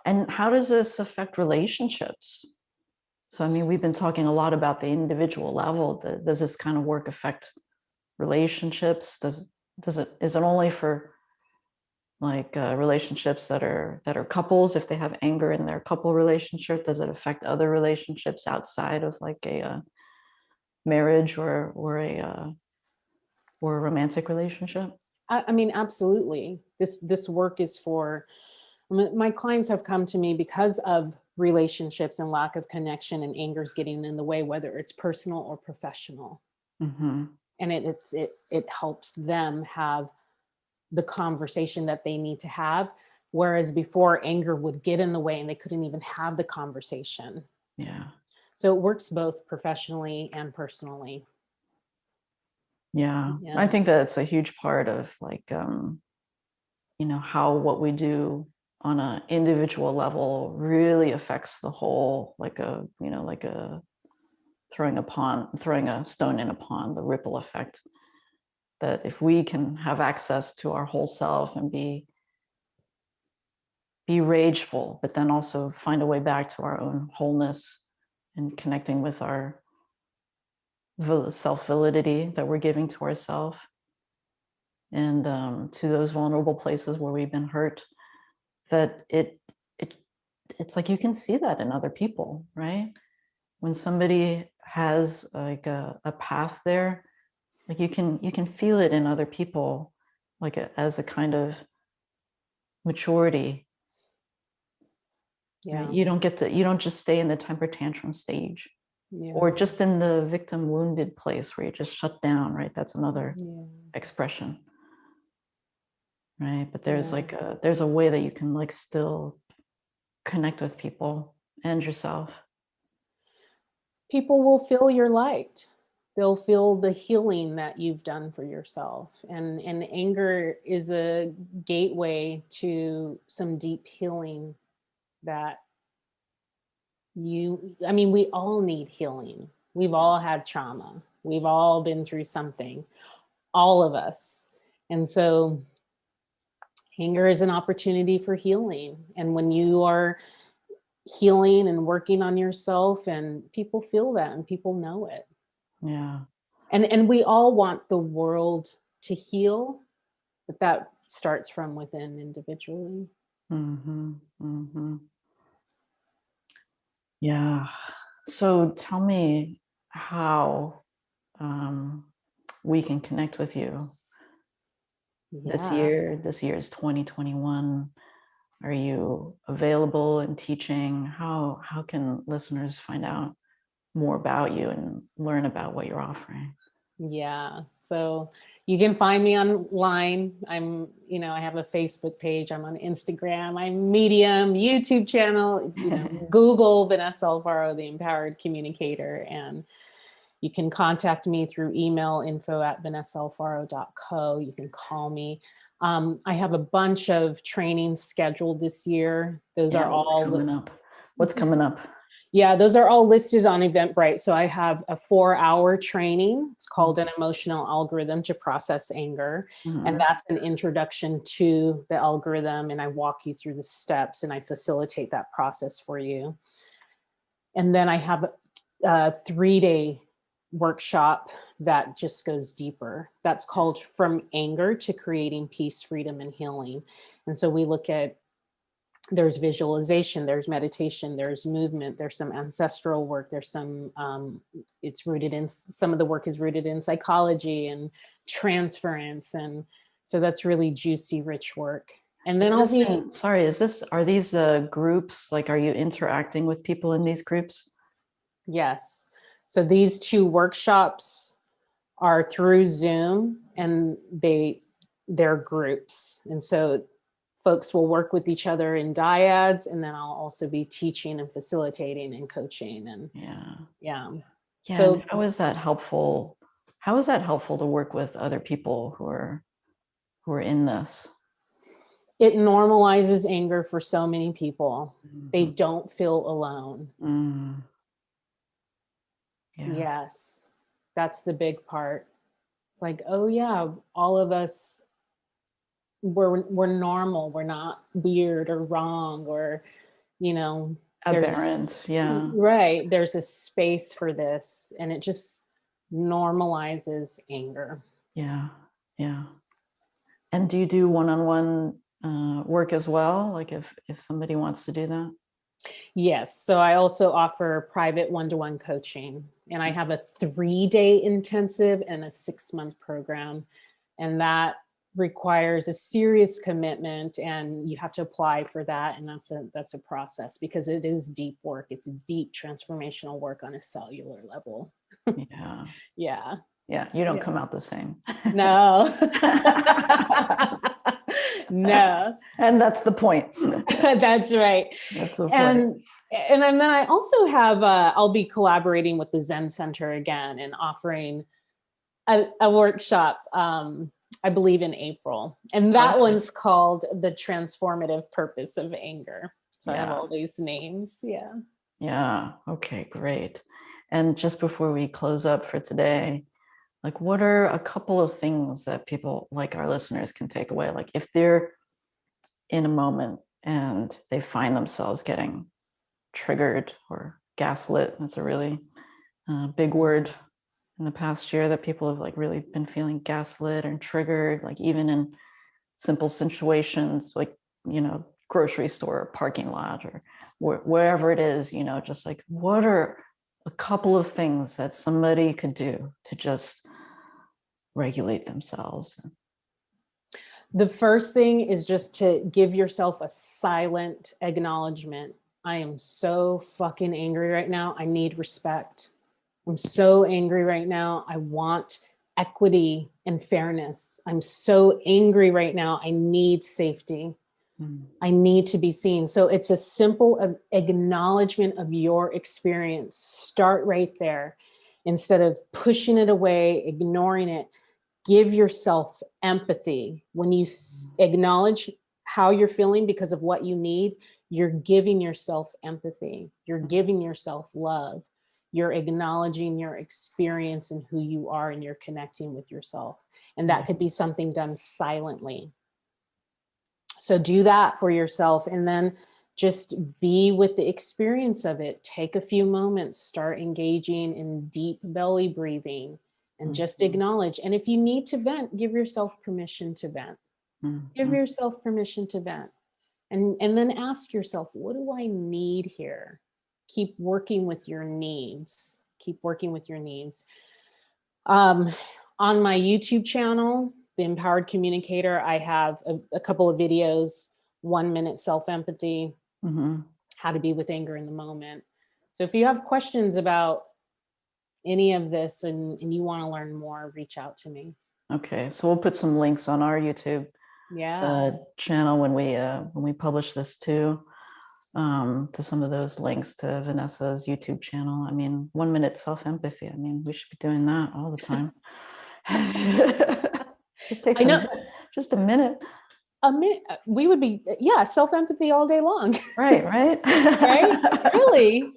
And how does this affect relationships? So, I mean, we've been talking a lot about the individual level. Does this kind of work affect relationships? Is it only for like relationships that are couples? If they have anger in their couple relationship, does it affect other relationships outside of like a marriage or a romantic relationship? I mean, absolutely. This work is for, my clients have come to me because of relationships and lack of connection, and anger's getting in the way, whether it's personal or professional. Mm-hmm. And it helps them have the conversation that they need to have. Whereas before, anger would get in the way and they couldn't even have the conversation. Yeah. So it works both professionally and personally. Yeah. I Yeah. think that's a huge part of like, you know, how what we do on an individual level really affects the whole, like a, you know, like a throwing a stone in a pond, the ripple effect. That if we can have access to our whole self and be rageful, but then also find a way back to our own wholeness and connecting with our self-validity that we're giving to ourselves, and to those vulnerable places where we've been hurt, that it's like you can see that in other people, right? When somebody has like a path there, like you can feel it in other people, like as a kind of maturity, right? Yeah. You don't just stay in the temper tantrum stage or Yeah. just in the victim wounded place where you just shut down, right? That's another Yeah. expression, right? But there's Yeah. like there's a way that you can like still connect with people and yourself. People will feel your light. They'll feel the healing that you've done for yourself. And anger is a gateway to some deep healing that I mean, we all need healing. We've all had trauma. We've all been through something, all of us. And so anger is an opportunity for healing. And when you are healing and working on yourself, and people feel that and people know it. Yeah. And we all want the world to heal, but that starts from within individually. Mm-hmm. Mm-hmm. Yeah. So tell me how um, we can connect with you this Yeah. year. This year is 2021. Are you available in teaching? How can listeners find out more about you and learn about what you're offering? Yeah. So you can find me online. I have a Facebook page. I'm on Instagram. I'm Medium, YouTube channel, Google Vanessa Alfaro, the Empowered Communicator. And you can contact me through email, info@vanessaalfaro.co. You can call me. I have a bunch of trainings scheduled this year. Those Yeah, are what's all coming up? What's coming up? Yeah, those are all listed on Eventbrite. So I have a 4-hour training. It's called an emotional algorithm to process anger. And that's an introduction to the algorithm. And I walk you through the steps and I facilitate that process for you. And then I have a 3-day workshop that just goes deeper. That's called From Anger to Creating Peace, Freedom, and Healing. And so we look at, there's visualization, there's meditation, there's movement, there's some ancestral work, there's some, it's rooted in, some of the work is rooted in psychology and transference. And so that's really juicy, rich work. And then are these groups, like, are you interacting with people in these groups? Yes. So these 2 workshops are through Zoom and they're groups. And so folks will work with each other in dyads, and then I'll also be teaching and facilitating and coaching. And yeah. So how is that helpful? How is that helpful to work with other people who are in this? It normalizes anger for so many people. They don't feel alone. Yes, that's the big part. It's like, oh yeah, all of us, we're normal. We're not weird or wrong or, Aberrant. Right. There's a space for this, and it just normalizes anger. Yeah. And do you do one-on-one work as well? Like if somebody wants to do that? Yes. So I also offer private one-to-one coaching, and I have a 3-day intensive and a 6-month program. And that requires a serious commitment, and you have to apply for that. And that's a process, because it is deep work. It's deep transformational work on a cellular level. Yeah. You don't come out the same. No. No. And that's the point. That's right. That's the point. And then I also have, I'll be collaborating with the Zen Center again and offering a workshop, I believe in April. And that one's called The Transformative Purpose of Anger. So I have all these names. Yeah. Okay, great. And just before we close up for today, like, what are a couple of things that people, like our listeners, can take away? Like if they're in a moment and they find themselves getting triggered or gaslit, that's a really big word in the past year, that people have like really been feeling gaslit and triggered, like even in simple situations, like, grocery store, parking lot, or wherever it is, just like, what are a couple of things that somebody could do to just regulate themselves? The first thing is just to give yourself a silent acknowledgement. I am so fucking angry right now. I need respect. I'm so angry right now. I want equity and fairness. I'm so angry right now. I need safety. I need to be seen. So it's a simple acknowledgement of your experience. Start right there. Instead of pushing it away, ignoring it, give yourself empathy. When you acknowledge how you're feeling because of what you need, you're giving yourself empathy. You're giving yourself love. You're acknowledging your experience and who you are, and you're connecting with yourself. And that could be something done silently. So do that for yourself, and then just be with the experience of it. Take a few moments, start engaging in deep belly breathing, and just acknowledge. And if you need to vent, give yourself permission to vent. Give yourself permission to vent. And then ask yourself, what do I need here? Keep working with your needs. Keep working with your needs. On my YouTube channel, The Empowered Communicator, I have a couple of videos, 1-minute self-empathy, how to be with anger in the moment. So if you have questions about any of this and you want to learn more, reach out to me. Okay, so we'll put some links on our YouTube channel when we publish this too, to some of those links to Vanessa's YouTube channel. I mean, 1-minute self-empathy. I mean, we should be doing that all the time. Just takes just a minute. A minute. We would be, self-empathy all day long. Right. Right? Really?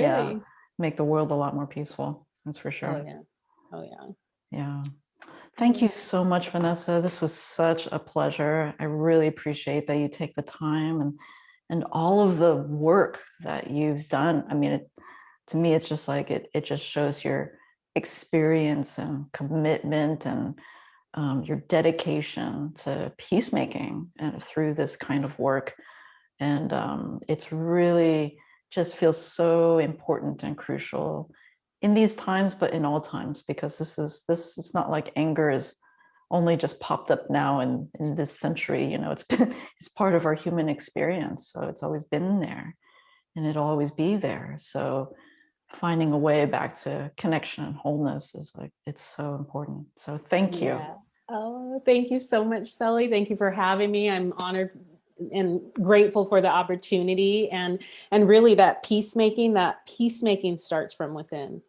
Really? make the world a lot more peaceful. That's for Oh sure. yeah. Oh yeah. Yeah. Thank you so much, Vanessa. This was such a pleasure. I really appreciate that you take the time and all of the work that you've done. I mean, to me, it's just like it just shows your experience and commitment and your dedication to peacemaking and through this kind of work. And it's really just feels so important and crucial in these times, but in all times, because this it's not like anger is only just popped up now in this century. You know, it's part of our human experience, so it's always been there and it'll always be there. So finding a way back to connection and wholeness is like, it's so important. So thank you. Yeah. Oh, thank you so much, Sally. Thank you for having me. I'm honored and grateful for the opportunity, and really that peacemaking starts from within.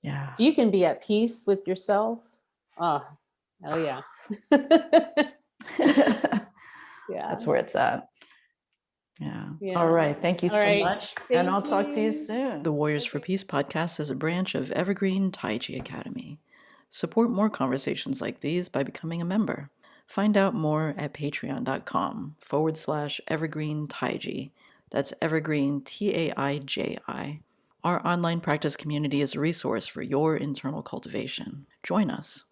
Yeah. If you can be at peace with yourself, oh, hell yeah. Yeah. That's where it's at. Yeah. Yeah. All right. Thank you All so right. much. And I'll talk to you soon. The Warriors for Peace podcast is a branch of Evergreen Taiji Academy. Support more conversations like these by becoming a member. Find out more at patreon.com/Evergreen Taiji. That's Evergreen Taiji. Our online practice community is a resource for your internal cultivation. Join us.